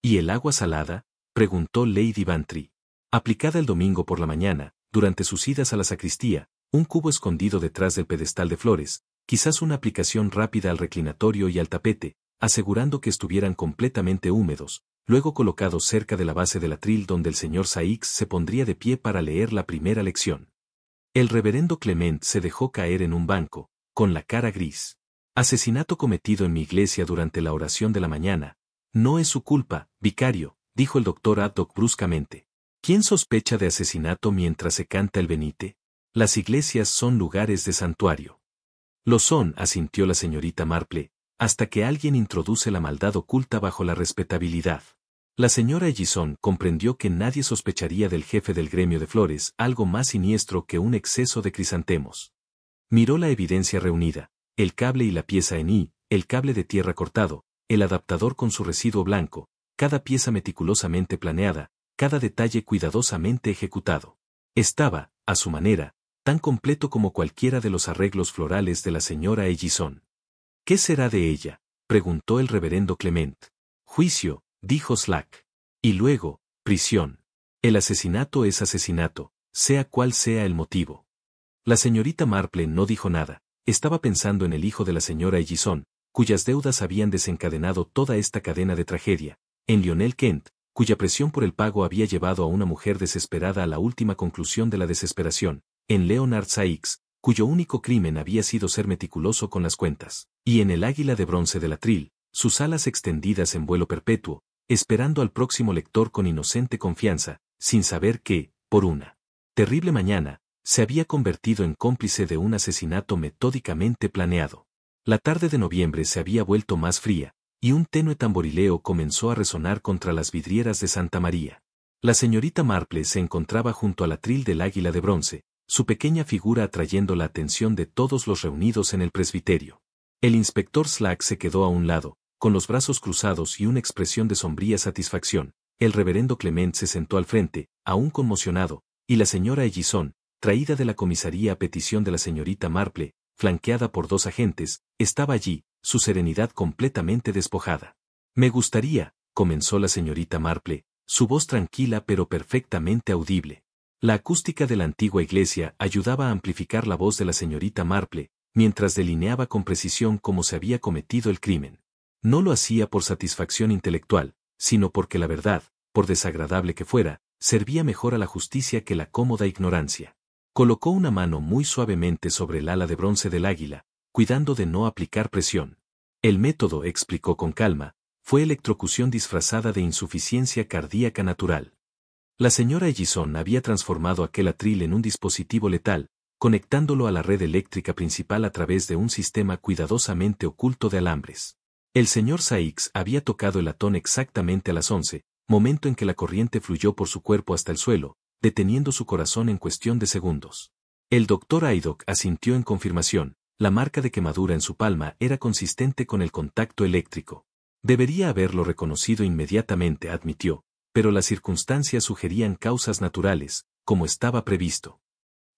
¿Y el agua salada?, preguntó Lady Bantry. Aplicada el domingo por la mañana, durante sus idas a la sacristía, un cubo escondido detrás del pedestal de flores, quizás una aplicación rápida al reclinatorio y al tapete, asegurando que estuvieran completamente húmedos, luego colocados cerca de la base del atril donde el señor Saix se pondría de pie para leer la primera lección. El reverendo Clement se dejó caer en un banco, con la cara gris. Asesinato cometido en mi iglesia durante la oración de la mañana. No es su culpa, vicario, dijo el doctor Haddock bruscamente. ¿Quién sospecha de asesinato mientras se canta el Venite? Las iglesias son lugares de santuario. Lo son, asintió la señorita Marple, hasta que alguien introduce la maldad oculta bajo la respetabilidad. La señora Ellison comprendió que nadie sospecharía del jefe del gremio de flores algo más siniestro que un exceso de crisantemos. Miró la evidencia reunida, el cable y la pieza en I, el cable de tierra cortado, el adaptador con su residuo blanco, cada pieza meticulosamente planeada, cada detalle cuidadosamente ejecutado. Estaba, a su manera, tan completo como cualquiera de los arreglos florales de la señora Ellison. ¿Qué será de ella?, preguntó el reverendo Clement. Juicio, dijo Slack. Y luego, prisión. El asesinato es asesinato, sea cual sea el motivo. La señorita Marple no dijo nada, estaba pensando en el hijo de la señora Ellison, cuyas deudas habían desencadenado toda esta cadena de tragedia, en Lionel Kent, cuya presión por el pago había llevado a una mujer desesperada a la última conclusión de la desesperación, en Leonard Saix, cuyo único crimen había sido ser meticuloso con las cuentas, y en el águila de bronce del atril, sus alas extendidas en vuelo perpetuo, esperando al próximo lector con inocente confianza, sin saber que, por una terrible mañana, se había convertido en cómplice de un asesinato metódicamente planeado. La tarde de noviembre se había vuelto más fría, y un tenue tamborileo comenzó a resonar contra las vidrieras de Santa María. La señorita Marple se encontraba junto al atril del águila de bronce, su pequeña figura atrayendo la atención de todos los reunidos en el presbiterio. El inspector Slack se quedó a un lado, con los brazos cruzados y una expresión de sombría satisfacción. El reverendo Clement se sentó al frente, aún conmocionado, y la señora Ellison, traída de la comisaría a petición de la señorita Marple, flanqueada por dos agentes, estaba allí, su serenidad completamente despojada. Me gustaría, comenzó la señorita Marple, su voz tranquila pero perfectamente audible. La acústica de la antigua iglesia ayudaba a amplificar la voz de la señorita Marple, mientras delineaba con precisión cómo se había cometido el crimen. No lo hacía por satisfacción intelectual, sino porque la verdad, por desagradable que fuera, servía mejor a la justicia que la cómoda ignorancia. Colocó una mano muy suavemente sobre el ala de bronce del águila, cuidando de no aplicar presión. El método, explicó con calma, fue electrocución disfrazada de insuficiencia cardíaca natural. La señora Ellison había transformado aquel atril en un dispositivo letal, conectándolo a la red eléctrica principal a través de un sistema cuidadosamente oculto de alambres. El señor Sykes había tocado el latón exactamente a las 11, momento en que la corriente fluyó por su cuerpo hasta el suelo, deteniendo su corazón en cuestión de segundos. El doctor Haydock asintió en confirmación, la marca de quemadura en su palma era consistente con el contacto eléctrico. Debería haberlo reconocido inmediatamente, admitió, pero las circunstancias sugerían causas naturales, como estaba previsto.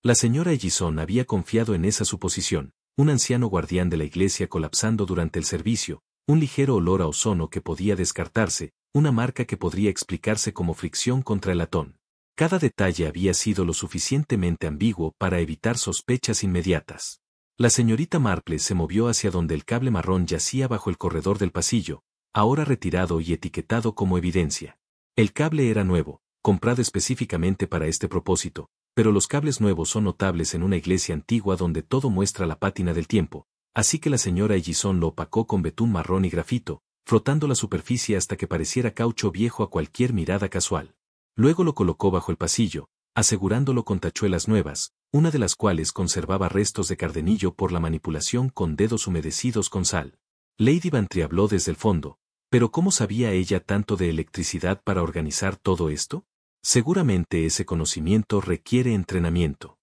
La señora Ellison había confiado en esa suposición, un anciano guardián de la iglesia colapsando durante el servicio, un ligero olor a ozono que podía descartarse, una marca que podría explicarse como fricción contra el latón. Cada detalle había sido lo suficientemente ambiguo para evitar sospechas inmediatas. La señorita Marple se movió hacia donde el cable marrón yacía bajo el corredor del pasillo, ahora retirado y etiquetado como evidencia. El cable era nuevo, comprado específicamente para este propósito, pero los cables nuevos son notables en una iglesia antigua donde todo muestra la pátina del tiempo, así que la señora Ellison lo opacó con betún marrón y grafito, frotando la superficie hasta que pareciera caucho viejo a cualquier mirada casual. Luego lo colocó bajo el pasillo, asegurándolo con tachuelas nuevas, una de las cuales conservaba restos de cardenillo por la manipulación con dedos humedecidos con sal. Lady Bantry habló desde el fondo, pero ¿cómo sabía ella tanto de electricidad para organizar todo esto? Seguramente ese conocimiento requiere entrenamiento.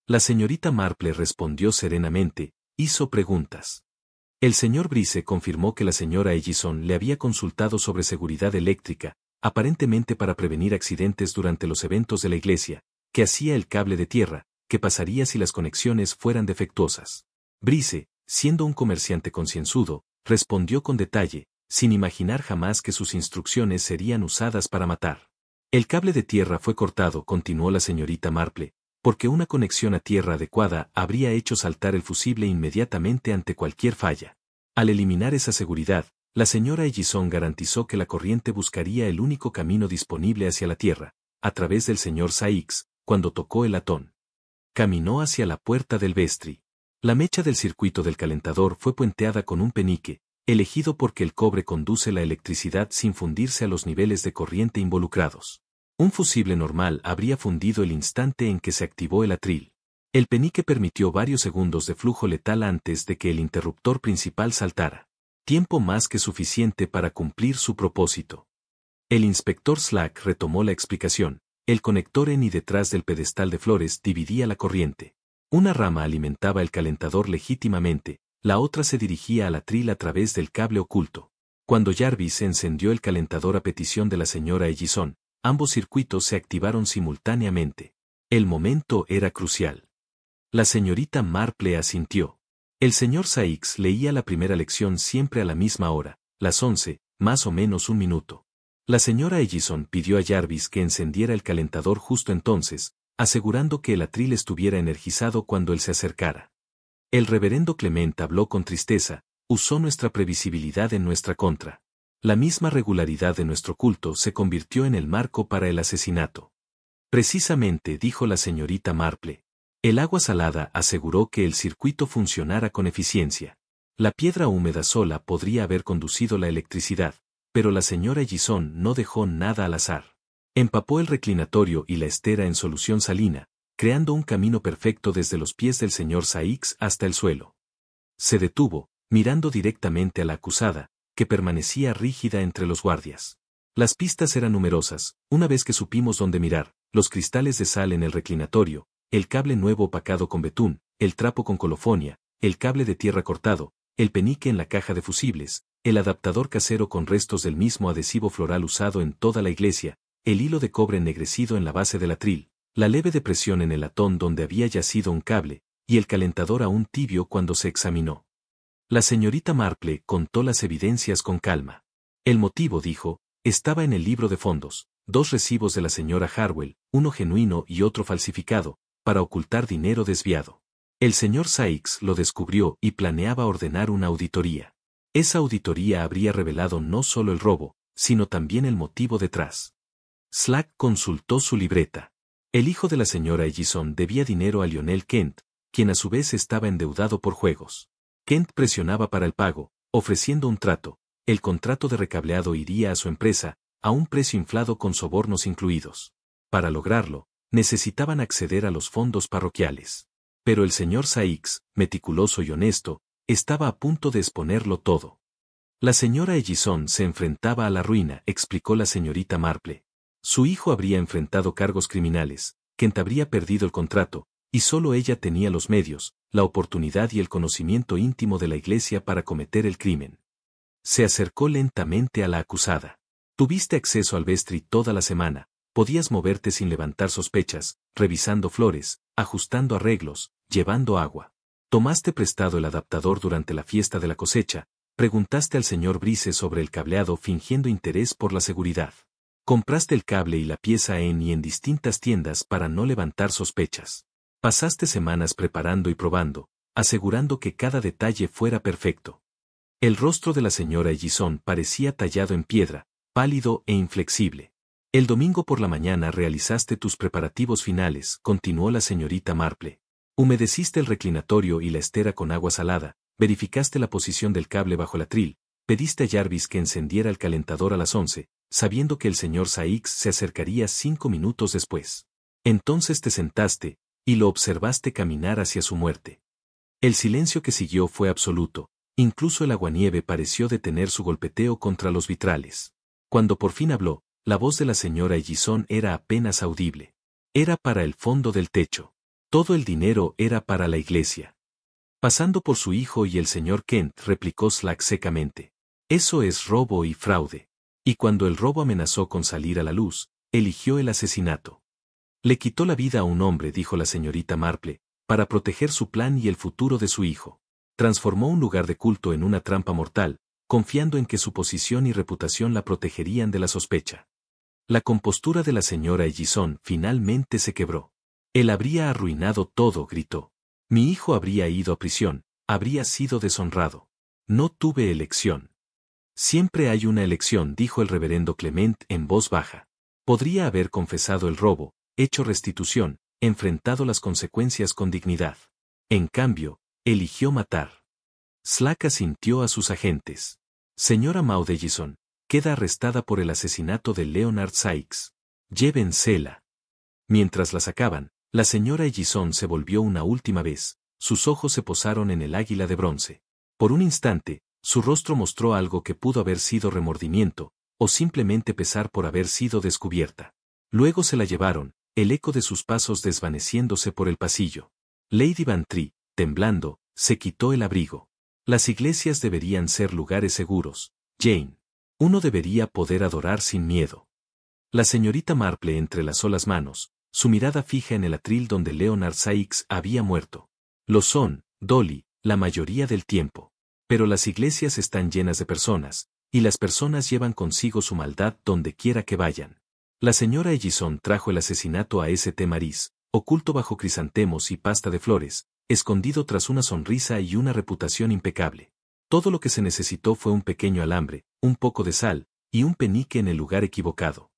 La señorita Marple respondió serenamente, hizo preguntas. El señor Brice confirmó que la señora Ellison le había consultado sobre seguridad eléctrica, aparentemente para prevenir accidentes durante los eventos de la iglesia, que hacía el cable de tierra, que pasaría si las conexiones fueran defectuosas. Brice, siendo un comerciante concienzudo, respondió con detalle, sin imaginar jamás que sus instrucciones serían usadas para matar. El cable de tierra fue cortado, continuó la señorita Marple, porque una conexión a tierra adecuada habría hecho saltar el fusible inmediatamente ante cualquier falla. Al eliminar esa seguridad, la señora Ellison garantizó que la corriente buscaría el único camino disponible hacia la tierra, a través del señor Sykes, cuando tocó el latón. Caminó hacia la puerta del vestry. La mecha del circuito del calentador fue puenteada con un penique, elegido porque el cobre conduce la electricidad sin fundirse a los niveles de corriente involucrados. Un fusible normal habría fundido el instante en que se activó el atril. El penique permitió varios segundos de flujo letal antes de que el interruptor principal saltara. Tiempo más que suficiente para cumplir su propósito. El inspector Slack retomó la explicación. El conector en y detrás del pedestal de flores dividía la corriente. Una rama alimentaba el calentador legítimamente, la otra se dirigía al atril a través del cable oculto. Cuando Jarvis encendió el calentador a petición de la señora Ellison, ambos circuitos se activaron simultáneamente. El momento era crucial. La señorita Marple asintió. El señor Sykes leía la primera lección siempre a la misma hora, las 11, más o menos un minuto. La señora Ellison pidió a Jarvis que encendiera el calentador justo entonces, asegurando que el atril estuviera energizado cuando él se acercara. El reverendo Clement habló con tristeza, usó nuestra previsibilidad en nuestra contra. La misma regularidad de nuestro culto se convirtió en el marco para el asesinato. Precisamente, dijo la señorita Marple. El agua salada aseguró que el circuito funcionara con eficiencia. La piedra húmeda sola podría haber conducido la electricidad, pero la señora Ellison no dejó nada al azar. Empapó el reclinatorio y la estera en solución salina, creando un camino perfecto desde los pies del señor Sykes hasta el suelo. Se detuvo, mirando directamente a la acusada, que permanecía rígida entre los guardias. Las pistas eran numerosas, una vez que supimos dónde mirar, los cristales de sal en el reclinatorio, el cable nuevo opacado con betún, el trapo con colofonia, el cable de tierra cortado, el penique en la caja de fusibles, el adaptador casero con restos del mismo adhesivo floral usado en toda la iglesia, el hilo de cobre ennegrecido en la base del atril, la leve depresión en el latón donde había yacido un cable, y el calentador aún tibio cuando se examinó. La señorita Marple contó las evidencias con calma. El motivo, dijo, estaba en el libro de fondos, 2 recibos de la señora Harwell, uno genuino y otro falsificado, para ocultar dinero desviado. El señor Sykes lo descubrió y planeaba ordenar una auditoría. Esa auditoría habría revelado no solo el robo, sino también el motivo detrás. Slack consultó su libreta. El hijo de la señora Ellison debía dinero a Lionel Kent, quien a su vez estaba endeudado por juegos. Kent presionaba para el pago, ofreciendo un trato. El contrato de recableado iría a su empresa, a un precio inflado con sobornos incluidos. Para lograrlo, necesitaban acceder a los fondos parroquiales. Pero el señor Sykes, meticuloso y honesto, estaba a punto de exponerlo todo. La señora Ellison se enfrentaba a la ruina, explicó la señorita Marple. Su hijo habría enfrentado cargos criminales, Kent habría perdido el contrato, y solo ella tenía los medios, la oportunidad y el conocimiento íntimo de la iglesia para cometer el crimen. Se acercó lentamente a la acusada. Tuviste acceso al vestry toda la semana, podías moverte sin levantar sospechas, revisando flores, ajustando arreglos, llevando agua. Tomaste prestado el adaptador durante la fiesta de la cosecha, preguntaste al señor Brice sobre el cableado fingiendo interés por la seguridad. Compraste el cable y la pieza en distintas tiendas para no levantar sospechas. Pasaste semanas preparando y probando, asegurando que cada detalle fuera perfecto. El rostro de la señora Ellison parecía tallado en piedra, pálido e inflexible. El domingo por la mañana realizaste tus preparativos finales, continuó la señorita Marple. Humedeciste el reclinatorio y la estera con agua salada, verificaste la posición del cable bajo el atril, pediste a Jarvis que encendiera el calentador a las 11, sabiendo que el señor Sykes se acercaría 5 minutos después. Entonces te sentaste, y lo observaste caminar hacia su muerte. El silencio que siguió fue absoluto, incluso el aguanieve pareció detener su golpeteo contra los vitrales. Cuando por fin habló, la voz de la señora Ellison era apenas audible. Era para el fondo del techo. Todo el dinero era para la iglesia. Pasando por su hijo y el señor Kent, replicó Slack secamente. Eso es robo y fraude. Y cuando el robo amenazó con salir a la luz, eligió el asesinato. Le quitó la vida a un hombre, dijo la señorita Marple, para proteger su plan y el futuro de su hijo. Transformó un lugar de culto en una trampa mortal, confiando en que su posición y reputación la protegerían de la sospecha. La compostura de la señora Ellison finalmente se quebró. Él habría arruinado todo, gritó. Mi hijo habría ido a prisión, habría sido deshonrado. No tuve elección. Siempre hay una elección, dijo el reverendo Clement en voz baja. Podría haber confesado el robo, hecho restitución, enfrentado las consecuencias con dignidad. En cambio, eligió matar. Slack asintió a sus agentes. Señora Maud Ellison, queda arrestada por el asesinato de Leonard Sykes. Llévensela. Mientras la sacaban, la señora Ellison se volvió una última vez, sus ojos se posaron en el águila de bronce. Por un instante, su rostro mostró algo que pudo haber sido remordimiento, o simplemente pesar por haber sido descubierta. Luego se la llevaron, el eco de sus pasos desvaneciéndose por el pasillo. Lady Bantry, temblando, se quitó el abrigo. Las iglesias deberían ser lugares seguros, Jane. Uno debería poder adorar sin miedo. La señorita Marple entrelazó las manos, su mirada fija en el atril donde Leonard Sykes había muerto. Lo son, Dolly, la mayoría del tiempo. Pero las iglesias están llenas de personas, y las personas llevan consigo su maldad donde quiera que vayan. La señora Ellison trajo el asesinato a St. Mary's, oculto bajo crisantemos y pasta de flores, escondido tras una sonrisa y una reputación impecable. Todo lo que se necesitó fue un pequeño alambre, un poco de sal, y un penique en el lugar equivocado.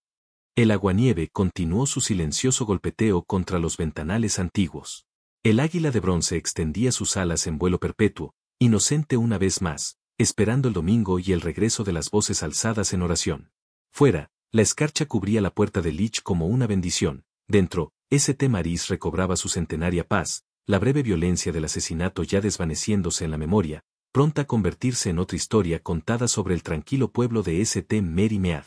El aguanieve continuó su silencioso golpeteo contra los ventanales antiguos. El águila de bronce extendía sus alas en vuelo perpetuo, inocente una vez más, esperando el domingo y el regreso de las voces alzadas en oración. Fuera, la escarcha cubría la puerta de Leach como una bendición. Dentro, St. Mary's recobraba su centenaria paz, la breve violencia del asesinato ya desvaneciéndose en la memoria, pronta a convertirse en otra historia contada sobre el tranquilo pueblo de St. Mary Mead.